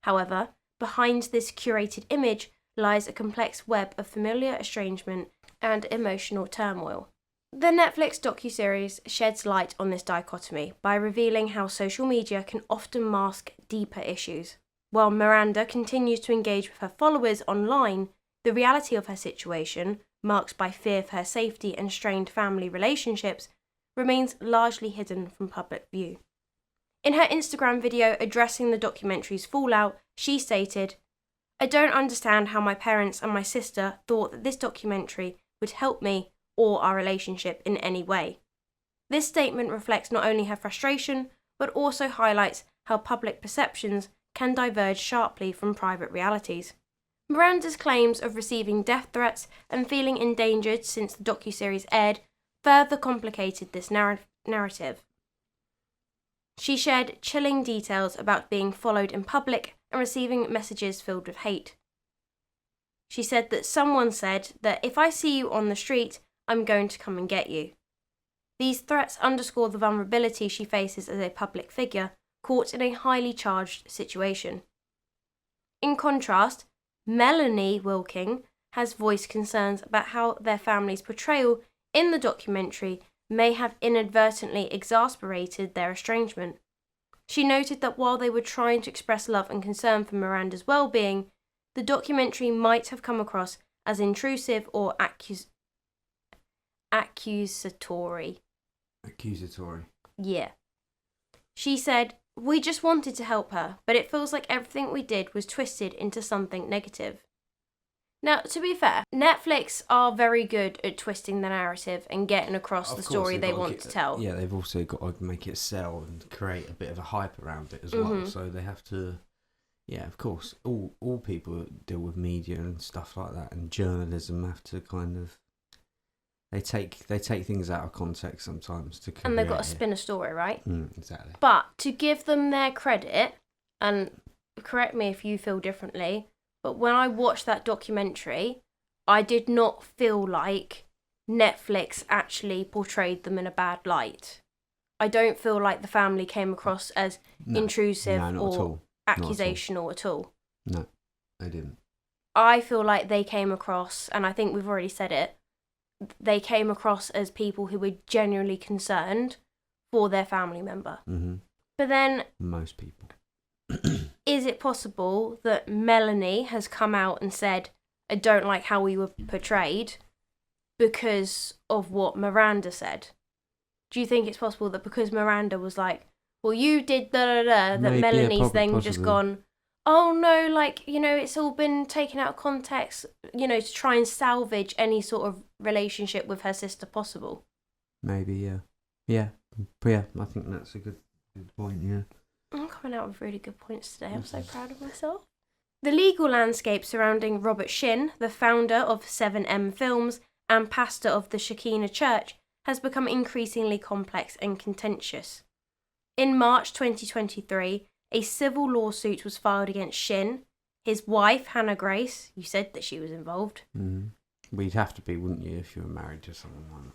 However, behind this curated image lies a complex web of familiar estrangement and emotional turmoil. The Netflix docuseries sheds light on this dichotomy by revealing how social media can often mask deeper issues. While Miranda continues to engage with her followers online, the reality of her situation, marked by fear for her safety and strained family relationships, remains largely hidden from public view. In her Instagram video addressing the documentary's fallout, she stated, "I don't understand how my parents and my sister thought that this documentary would help me or our relationship in any way." This statement reflects not only her frustration, but also highlights how public perceptions can diverge sharply from private realities. Miranda's claims of receiving death threats and feeling endangered since the docuseries aired further complicated this narrative. She shared chilling details about being followed in public and receiving messages filled with hate. She said that someone said that if I see you on the street, I'm going to come and get you. These threats underscore the vulnerability she faces as a public figure caught in a highly charged situation. In contrast, Melanie Wilking has voiced concerns about how their family's portrayal in the documentary may have inadvertently exasperated their estrangement. She noted that while they were trying to express love and concern for Miranda's well-being, the documentary might have come across as intrusive or accusatory. Accusatory. Yeah. She said, "We just wanted to help her, but it feels like everything we did was twisted into something negative." Now, to be fair, Netflix are very good at twisting the narrative and getting across the story they want to tell. Yeah, they've also got to make it sell and create a bit of a hype around it as well. So they have to Yeah, of course. All people that deal with media and stuff like that and journalism have to kind of they take things out of context sometimes to create And they've got to spin a story, right? Exactly. But to give them their credit, and correct me if you feel differently, but when I watched that documentary, I did not feel like Netflix actually portrayed them in a bad light. I don't feel like the family came across as intrusive or accusational at all. No, they didn't. I feel like they came across, and I think we've already said it, they came across as people who were genuinely concerned for their family member. Mm-hmm. But then... Most people. Is it possible that Melanie has come out and said, I don't like how we were portrayed because of what Miranda said? Do you think it's possible that because Miranda was like, well, you did that Melanie's then just gone, oh no, like, you know, it's all been taken out of context, you know, to try and salvage any sort of relationship with her sister possible? Maybe, yeah. Yeah, I think that's a good point, yeah. I'm coming out with really good points today. I'm so proud of myself. The legal landscape surrounding Robert Shinn, the founder of 7M Films and pastor of the Shekinah Church, has become increasingly complex and contentious. In March 2023, a civil lawsuit was filed against Shinn, his wife, Hannah Grace. You said that she was involved. Mm-hmm. Well, you'd have to be, wouldn't you, if you were married to someone?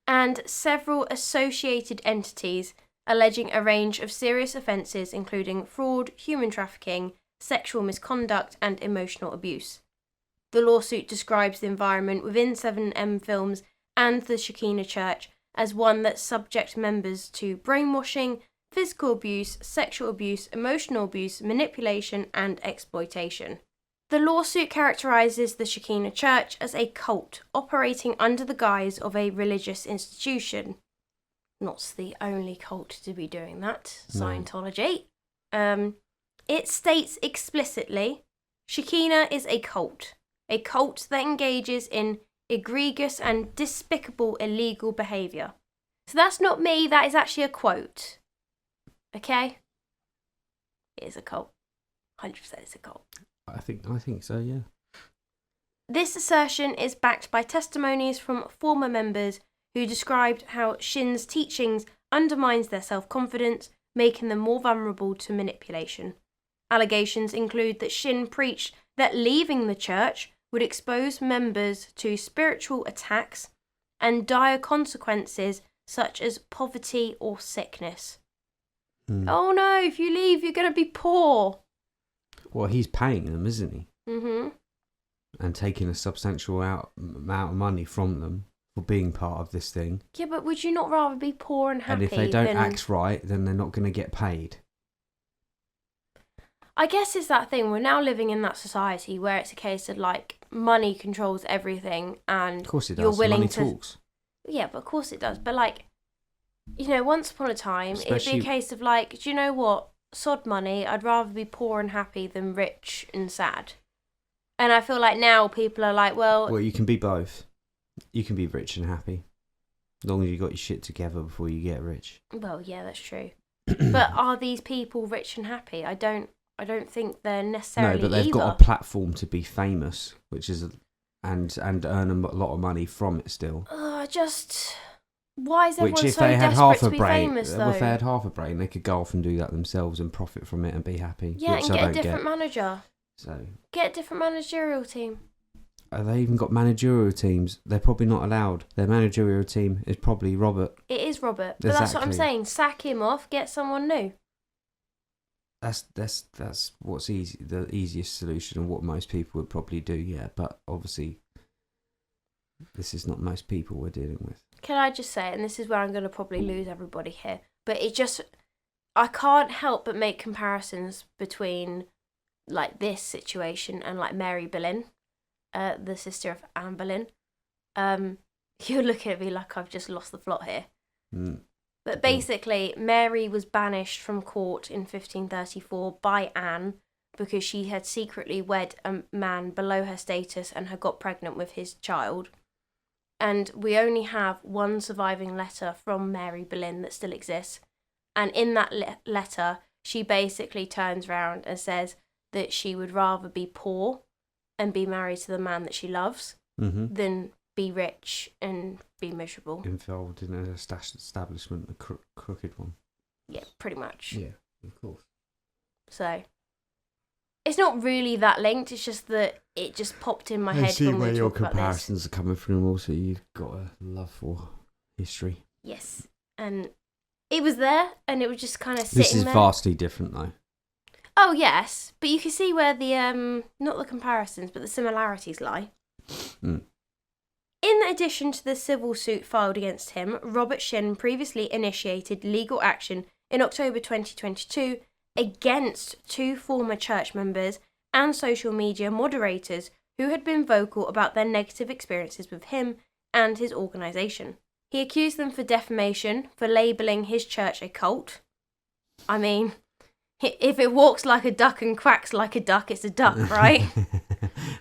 And several associated entities alleging a range of serious offences including fraud, human trafficking, sexual misconduct and emotional abuse. The lawsuit describes the environment within 7M Films and the Shekinah Church as one that subjects members to brainwashing, physical abuse, sexual abuse, emotional abuse, manipulation and exploitation. The lawsuit characterises the Shekinah Church as a cult operating under the guise of a religious institution. Not the only cult to be doing that, Scientology. It states explicitly, Shekinah is a cult that engages in egregious and despicable illegal behaviour. So that's not me, that is actually a quote. Okay? It is a cult. 100% it's a cult. I think so, yeah. This assertion is backed by testimonies from former members who described how Shinn's teachings undermines their self-confidence, making them more vulnerable to manipulation. Allegations include that Shinn preached that leaving the church would expose members to spiritual attacks and dire consequences such as poverty or sickness. Oh no, if you leave, you're going to be poor. Well, he's paying them, isn't he? Mm-hmm. And taking a substantial amount of money from them for being part of this thing. Yeah, but would you not rather be poor and happy? And if they don't act right, then they're not going to get paid. I guess it's that thing. We're now living in that society where it's a case of like money controls everything, and of course it does. You're willing money to talks. Yeah, but of course it does. But like, you know, once upon a time, it'd be a case of like, do you know what? Sod money. I'd rather be poor and happy than rich and sad. And I feel like now people are like, well, you can be both. You can be rich and happy, as long as you got your shit together before you get rich. Well, yeah, that's true. But are these people rich and happy? I don't think they're necessarily. No, but they've got a platform to be famous, which is and earn a lot of money from it still. Why is everyone Which, if so they had desperate half to a be brain, famous, though? well, if they had half a brain, they could go off and do that themselves and profit from it and be happy. Yeah, and get a different manager. So get a different managerial team. Have they even got managerial teams? They're probably not allowed. Their managerial team is probably Robert. It is Robert, but that's what I'm saying. Sack him off, get someone new. That's what's easy, the easiest solution, and what most people would probably do. Yeah, but obviously, this is not most people we're dealing with. Can I just say, and this is where I'm going to probably lose everybody here, but I can't help but make comparisons between like this situation and like Mary Boleyn, the sister of Anne Boleyn. You're looking at me like I've just lost the plot here. But basically, Mary was banished from court in 1534 by Anne because she had secretly wed a man below her status and had got pregnant with his child. And we only have one surviving letter from Mary Boleyn that still exists. And in that letter, she basically turns around and says that she would rather be poor and be married to the man that she loves than be rich and be miserable. Involved in an establishment, a crooked one. Yeah, pretty much. Yeah, of course. So, it's not really that linked, it's just that it just popped in my head see when where we your talk about this. comparisons are coming from. Also, you've got a love for history. Yes, and it was there, and it was just kind of sitting there. This is vastly different, though. Oh, yes, but you can see where the, not the comparisons, but the similarities lie. Mm. In addition to the civil suit filed against him, Robert Shinn previously initiated legal action in October 2022 against 2 former church members and social media moderators who had been vocal about their negative experiences with him and his organisation. He accused them for defamation for labelling his church a cult. I mean, if it walks like a duck and quacks like a duck, it's a duck, right?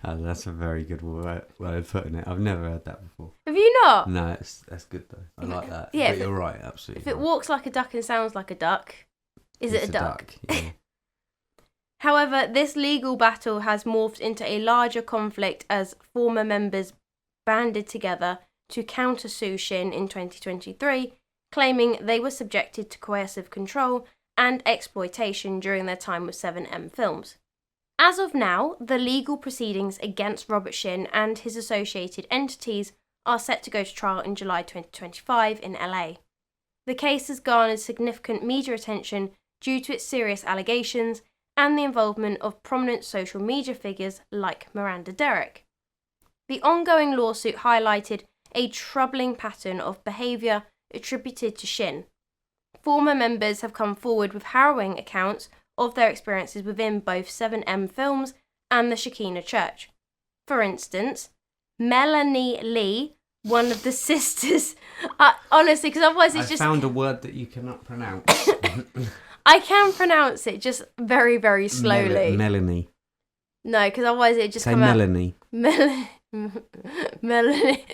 Oh, that's a very good way of putting it. I've never heard that before. Have you not? No, that's good though. I like that. Yeah, but you're right, absolutely. If it walks like a duck and sounds like a duck, is it a duck? Yeah. However, this legal battle has morphed into a larger conflict as former members banded together to counter-sue Shinn in 2023, claiming they were subjected to coercive control and exploitation during their time with 7M Films. As of now, the legal proceedings against Robert Shinn and his associated entities are set to go to trial in July 2025 in LA. The case has garnered significant media attention due to its serious allegations and the involvement of prominent social media figures like Miranda Derrick. The ongoing lawsuit highlighted a troubling pattern of behaviour attributed to Shinn. Former members have come forward with harrowing accounts of their experiences within both 7M Films and the Shekinah Church. For instance, Melanie Lee, one of the sisters... honestly, because otherwise it's just... I found a word that you cannot pronounce. I can pronounce it, just very, very slowly. Melanie. No, because otherwise it just Say come Melanie. out... Melanie.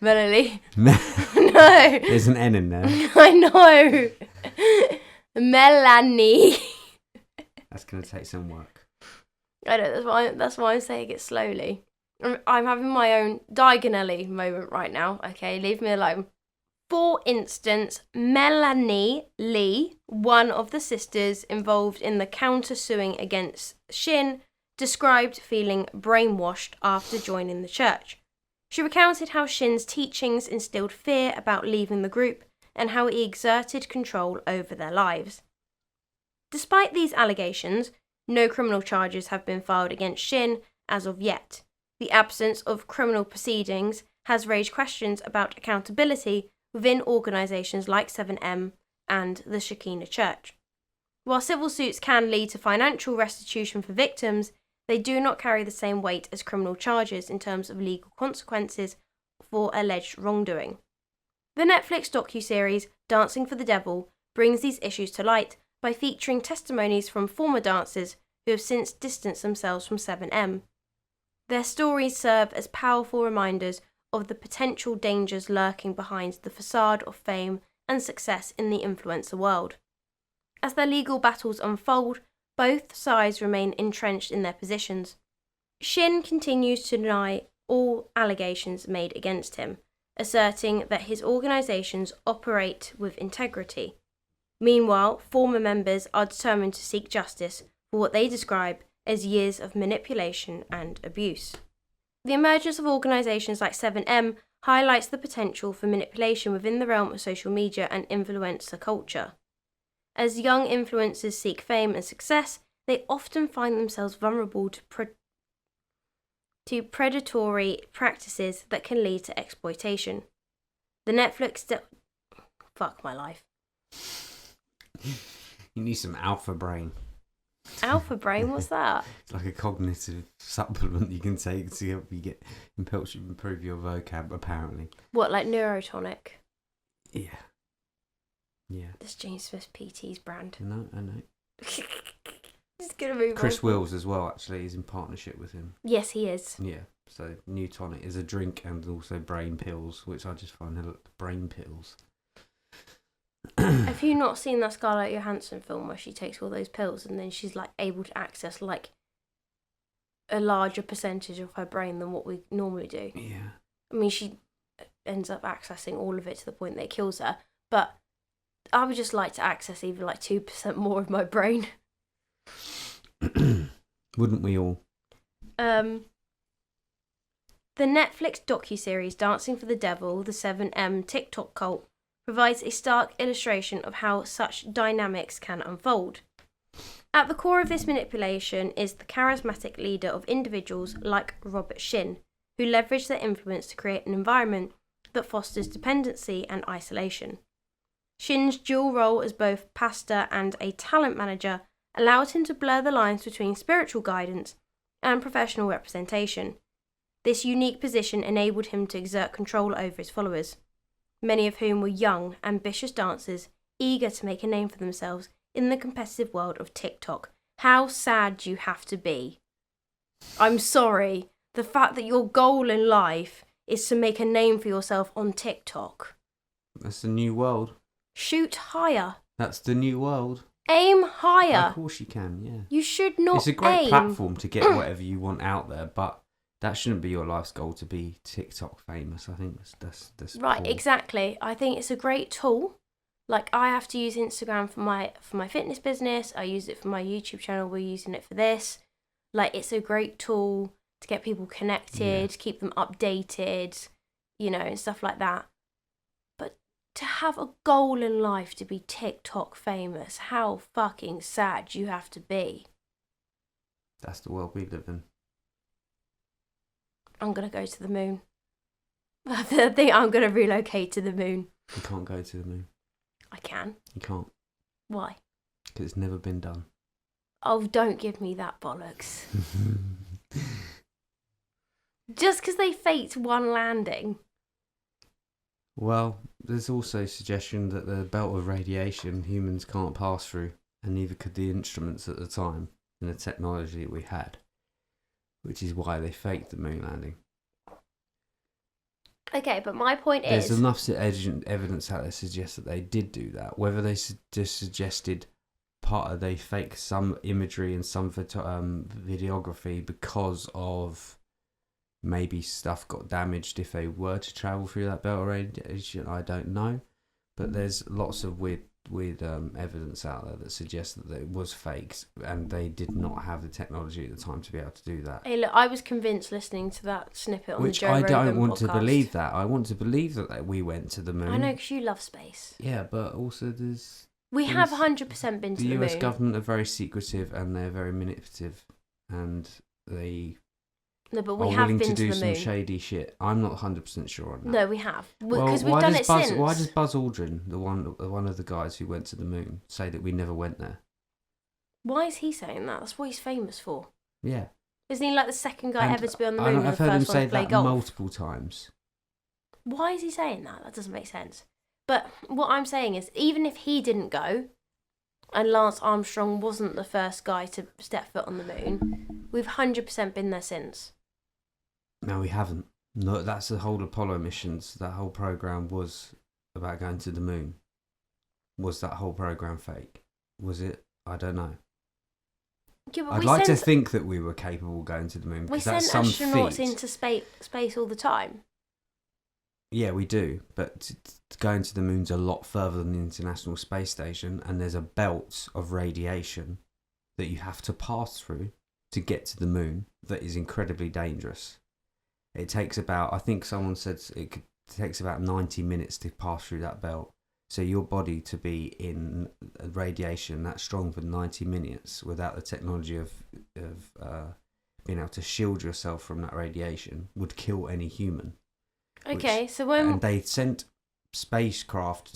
Melanie. No. There's an N in there. I know. Melanie. That's going to take some work. I know, that's why I'm saying it slowly. I'm having my own diagonally moment right now. Okay, leave me alone. For instance, Melanie Lee, one of the sisters involved in the counter-suing against Shinn, described feeling brainwashed after joining the church. She recounted how Shinn's teachings instilled fear about leaving the group and how he exerted control over their lives. Despite these allegations, no criminal charges have been filed against Shinn as of yet. The absence of criminal proceedings has raised questions about accountability within organisations like 7M and the Shekinah Church. While civil suits can lead to financial restitution for victims, they do not carry the same weight as criminal charges in terms of legal consequences for alleged wrongdoing. The Netflix docuseries Dancing for the Devil brings these issues to light by featuring testimonies from former dancers who have since distanced themselves from 7M. Their stories serve as powerful reminders of the potential dangers lurking behind the facade of fame and success in the influencer world. As their legal battles unfold, both sides remain entrenched in their positions. Shinn continues to deny all allegations made against him, asserting that his organisations operate with integrity. Meanwhile, former members are determined to seek justice for what they describe as years of manipulation and abuse. The emergence of organisations like 7M highlights the potential for manipulation within the realm of social media and influencer culture. As young influencers seek fame and success, they often find themselves vulnerable to predatory practices that can lead to exploitation. The Netflix... Fuck my life. You need some alpha brain. Alpha brain, what's that? It's like a cognitive supplement you can take to help you improve your vocab, apparently. What, like Neurotonic? Yeah. Yeah. That's James Smith PT's brand. No, I know. Just gonna move Chris on. Wills as well, actually, is in partnership with him. Yes, he is. Yeah. So New Tonic is a drink and also brain pills, which I just find brain pills. Have you not seen that Scarlett Johansson film where she takes all those pills and then she's like able to access like a larger percentage of her brain than what we normally do? Yeah. I mean, she ends up accessing all of it to the point that it kills her. But I would just like to access even like 2% more of my brain. Wouldn't we all? The Netflix docuseries Dancing for the Devil, the 7M TikTok cult, provides a stark illustration of how such dynamics can unfold. At the core of this manipulation is the charismatic leader of individuals like Robert Shinn, who leverage their influence to create an environment that fosters dependency and isolation. Shinn's dual role as both pastor and a talent manager allowed him to blur the lines between spiritual guidance and professional representation. This unique position enabled him to exert control over his followers, many of whom were young, ambitious dancers eager to make a name for themselves in the competitive world of TikTok. How sad do you have to be? I'm sorry, the fact that your goal in life is to make a name for yourself on TikTok. That's the new world. Shoot higher. That's the new world. Aim higher. Of course you can, yeah. You should not aim. It's a great platform to get whatever you want out there, but that shouldn't be your life's goal to be TikTok famous. I think that's right, poor. Exactly. I think it's a great tool. Like, I have to use Instagram for my fitness business. I use it for my YouTube channel. We're using it for this. Like, it's a great tool to get people connected, keep them updated, and stuff like that. But to have a goal in life to be TikTok famous, how fucking sad you have to be. That's the world we live in. I'm going to go to the moon. I think I'm going to relocate to the moon. You can't go to the moon. I can. You can't. Why? Because it's never been done. Oh, don't give me that bollocks. Just because they faked one landing. Well, there's also suggestion that the belt of radiation humans can't pass through, and neither could the instruments at the time and the technology we had, which is why they faked the moon landing. Okay, but my point is... There's enough evidence out there to suggest that they did do that. Whether they just suggested they faked some imagery and some videography because of maybe stuff got damaged if they were to travel through that belt of radiation, I don't know. But there's lots of weird evidence out there that suggests that it was fakes and they did not have the technology at the time to be able to do that. Hey, look, I was convinced listening to that snippet on the Joe Rogan podcast. Which I don't want to believe that. I want to believe that we went to the moon. I know, because you love space. Yeah, but also we have 100% been to the moon. The US government are very secretive and they're very manipulative, and they are willing to do some shady shit. I'm not 100% sure on that. No, we have, because we've done it since. Why does Buzz Aldrin, one of the guys who went to the moon, say that we never went there? Why is he saying that? That's what he's famous for. Yeah. Isn't he like the second guy ever to be on the moon and the I've heard him first one say to play that golf? multiple times. Why is he saying that? That doesn't make sense. But what I'm saying is, even if he didn't go, and Lance Armstrong wasn't the first guy to step foot on the moon, we've 100% been there since. No, we haven't. No, that's the whole Apollo missions. That whole program was about going to the moon. Was that whole program fake? Was it? I don't know. Yeah, but I'd like to think that we were capable of going to the moon, because that's some feat. We send astronauts into space all the time. Yeah, we do. But going to the moon's a lot further than the International Space Station, and there's a belt of radiation that you have to pass through to get to the moon that is incredibly dangerous. It takes about, I think someone said it takes about 90 minutes to pass through that belt. So your body to be in radiation that strong for 90 minutes without the technology of being able to shield yourself from that radiation would kill any human. Okay, and they sent spacecraft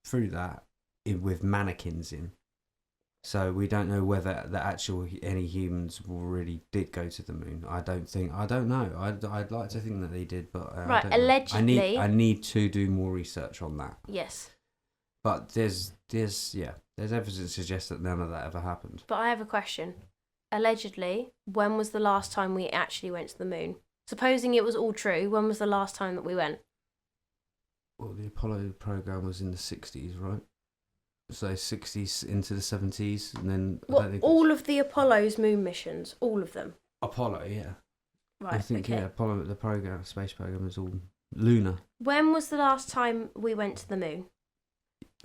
through that with mannequins in. So we don't know whether any humans really did go to the moon. I don't know. I'd like to think that they did, but right, allegedly. I need to do more research on that. Yes. But there's evidence to suggest that none of that ever happened. But I have a question. Allegedly, when was the last time we actually went to the moon? Supposing it was all true, when was the last time that we went? Well, the Apollo program was in the 60s, right? So 60s into the 70s, and then I Well, don't think all of the Apollo's moon missions, all of them. Apollo, yeah. Right. I think okay. Apollo, the program, space program, is all lunar. When was the last time we went to the moon?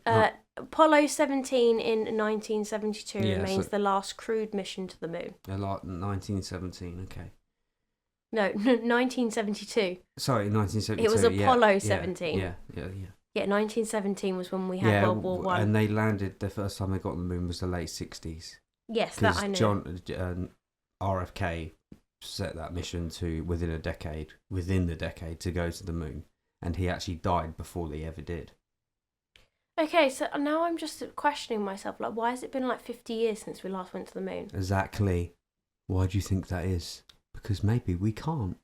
Not- Apollo 17 in 1972 Yeah, remains so- the last crewed mission to the moon. Like 1917. Okay. No, 1972. Sorry, 1972. It was Apollo 17. Yeah. Yeah, 1917 was when we had World War One. And they landed. The first time they got on the moon was the late 60s. Yes, that I know. John RFK set that mission to within the decade to go to the moon, and he actually died before they ever did. Okay, so now I'm just questioning myself. Like, why has it been like 50 years since we last went to the moon? Exactly. Why do you think that is? Because maybe we can't.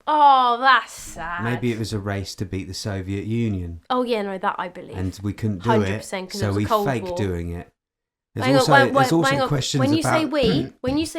Oh, that's sad. Maybe it was a race to beat the Soviet Union. Oh yeah, no, that I believe. And we couldn't do it, 100%, 'cause it so was a we Cold faked War. doing it. There's Hang on, also hang on. questions when you about... say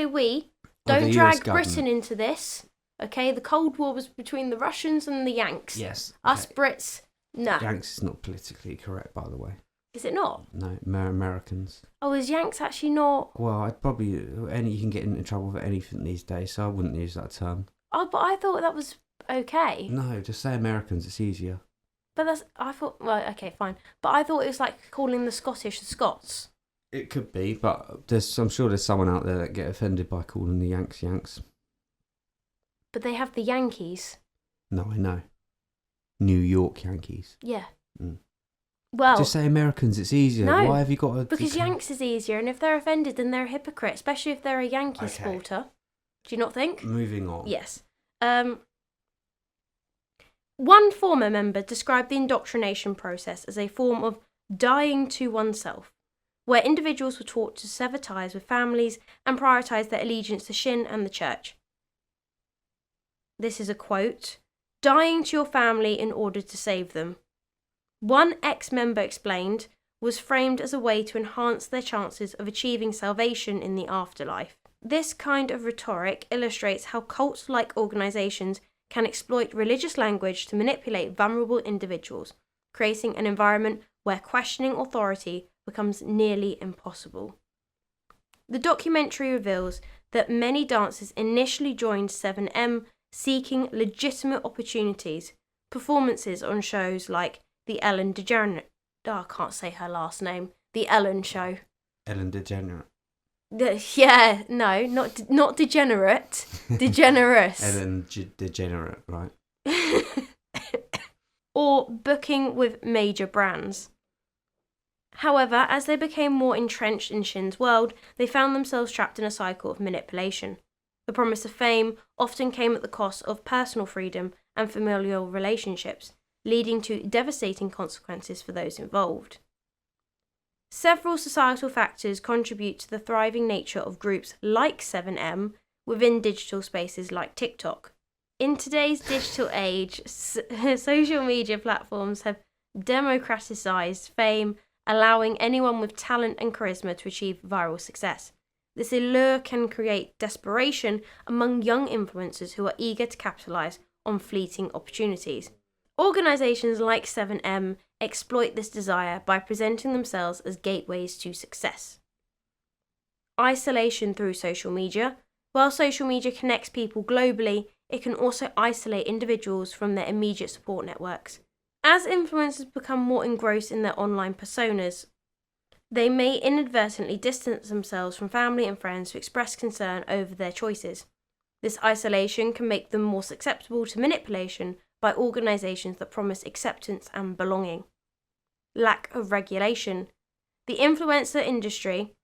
we, Of don't the drag US government. Britain into this. Okay, the Cold War was between the Russians and the Yanks. Yes. Us okay. Brits, nah. Yanks is not politically correct, by the way. Is it not? No, Americans. Oh, is Yanks actually not? Well, I'd probably... you can get into trouble for anything these days, so I wouldn't use that term. Oh, but I thought that was okay. No, just say Americans, it's easier. But well, okay, fine. But I thought it was like calling the Scottish the Scots. It could be, but I'm sure there's someone out there that get offended by calling the Yanks. But they have the Yankees. No, I know. New York Yankees. Yeah. Mm. Well, just say Americans, it's easier. No, why have you got to... because Yanks is easier, and if they're offended, then they're a hypocrite, especially if they're a Yankee Okay. supporter. Do you not think? Moving on. Yes. One former member described the indoctrination process as a form of dying to oneself, where individuals were taught to sever ties with families and prioritise their allegiance to Shinn and the church. This is a quote, "Dying to your family in order to save them." One ex-member explained was framed as a way to enhance their chances of achieving salvation in the afterlife. This kind of rhetoric illustrates how cult-like organisations can exploit religious language to manipulate vulnerable individuals, creating an environment where questioning authority becomes nearly impossible. The documentary reveals that many dancers initially joined 7M seeking legitimate opportunities, performances on shows like The Ellen DeGeneres. I can't say her last name. The Ellen Show. Ellen DeGeneres. Yeah, no, not degenerate. Degenerous. Ellen DeGeneres, right? Or booking with major brands. However, as they became more entrenched in Shinn's world, they found themselves trapped in a cycle of manipulation. The promise of fame often came at the cost of personal freedom and familial relationships, leading to devastating consequences for those involved. Several societal factors contribute to the thriving nature of groups like 7M within digital spaces like TikTok. In today's digital age, social media platforms have democratized fame, allowing anyone with talent and charisma to achieve viral success. This allure can create desperation among young influencers who are eager to capitalize on fleeting opportunities. Organizations like 7M exploit this desire by presenting themselves as gateways to success. Isolation through social media. While social media connects people globally, it can also isolate individuals from their immediate support networks. As influencers become more engrossed in their online personas, they may inadvertently distance themselves from family and friends who express concern over their choices. This isolation can make them more susceptible to manipulation by organisations that promise acceptance and belonging. Lack of regulation. The influencer industry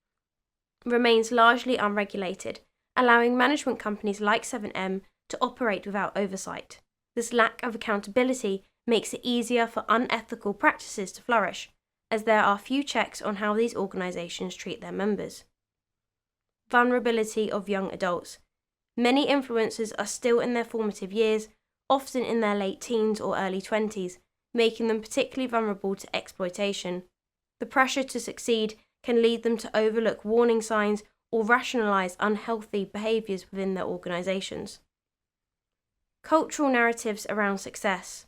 remains largely unregulated, allowing management companies like 7M to operate without oversight. This lack of accountability makes it easier for unethical practices to flourish, as there are few checks on how these organisations treat their members. Vulnerability of young adults. Many influencers are still in their formative years, often in their late teens or early 20s, making them particularly vulnerable to exploitation. The pressure to succeed can lead them to overlook warning signs or rationalise unhealthy behaviours within their organisations. Cultural narratives around success.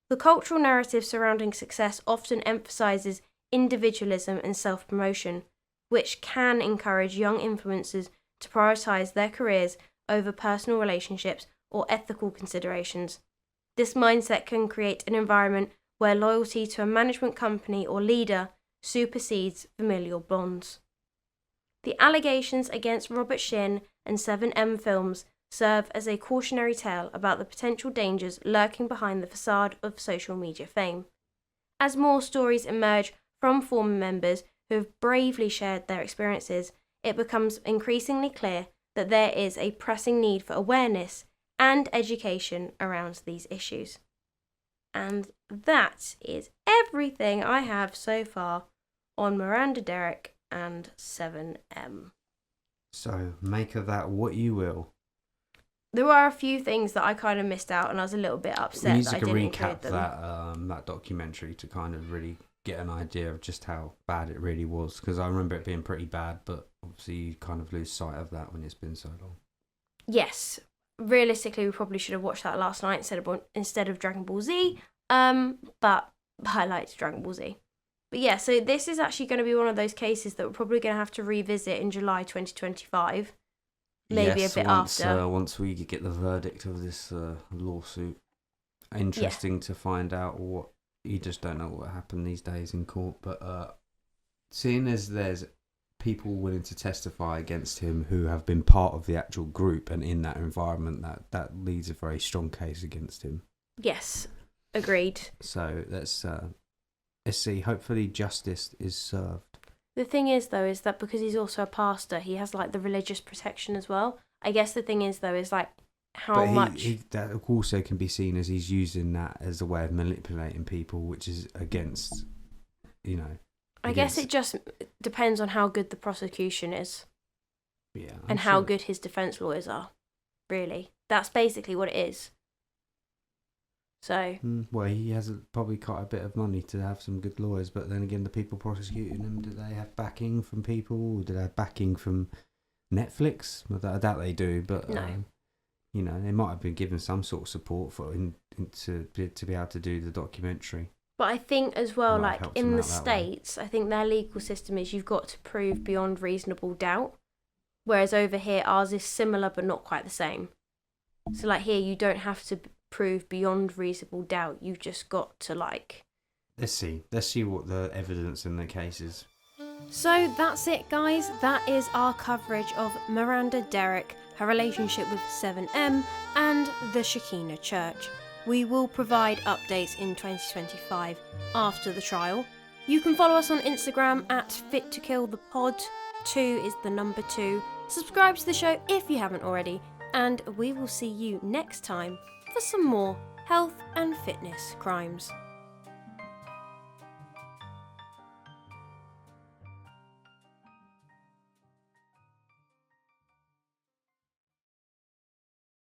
The cultural narrative surrounding success often emphasises individualism and self-promotion, which can encourage young influencers to prioritise their careers over personal relationships or ethical considerations. This mindset can create an environment where loyalty to a management company or leader supersedes familial bonds. The allegations against Robert Shinn and 7M Films serve as a cautionary tale about the potential dangers lurking behind the facade of social media fame. As more stories emerge from former members who have bravely shared their experiences, it becomes increasingly clear that there is a pressing need for awareness and education around these issues. And that is everything I have so far on Miranda Derrick and 7M. So make of that what you will. There are a few things that I kind of missed out, and I was a little bit upset We need that to I didn't recap include them. that documentary to kind of really get an idea of just how bad it really was, because I remember it being pretty bad, but obviously you kind of lose sight of that when it's been so long. Yes, realistically, we probably should have watched that last night instead of Dragon Ball Z. But I liked Dragon Ball Z. But yeah, so this is actually going to be one of those cases that we're probably going to have to revisit in July 2025. Maybe yes, a bit after. Once we get the verdict of this lawsuit. Interesting to find out what... You just don't know what happened these days in court. But seeing as there's people willing to testify against him who have been part of the actual group and in that environment, that leads a very strong case against him. Yes, agreed. So let's see. Hopefully justice is served. The thing is, though, is that because he's also a pastor, he has, like, the religious protection as well. I guess the thing is, though, is, like, that also can be seen as he's using that as a way of manipulating people, which is against, I guess it just depends on how good the prosecution is. Yeah. And how good his defence lawyers are, really. That's basically what it is. So... Well, he has probably quite a bit of money to have some good lawyers, but then again, the people prosecuting him, do they have backing from people? Or do they have backing from Netflix? Well, I doubt they do, but no. They might have been given some sort of support to be able to do the documentary. But I think as well, like in the States, way. I think their legal system is you've got to prove beyond reasonable doubt, whereas over here ours is similar but not quite the same. So like here, you don't have to prove beyond reasonable doubt. You've just got to like... Let's see what the evidence in the case is. So that's it, guys. That is our coverage of Miranda Derrick, her relationship with 7M, and the Shekinah Church. We will provide updates in 2025 after the trial. You can follow us on Instagram at FitToKillThePod. 2 is the number 2. Subscribe to the show if you haven't already, and we will see you next time for some more health and fitness crimes.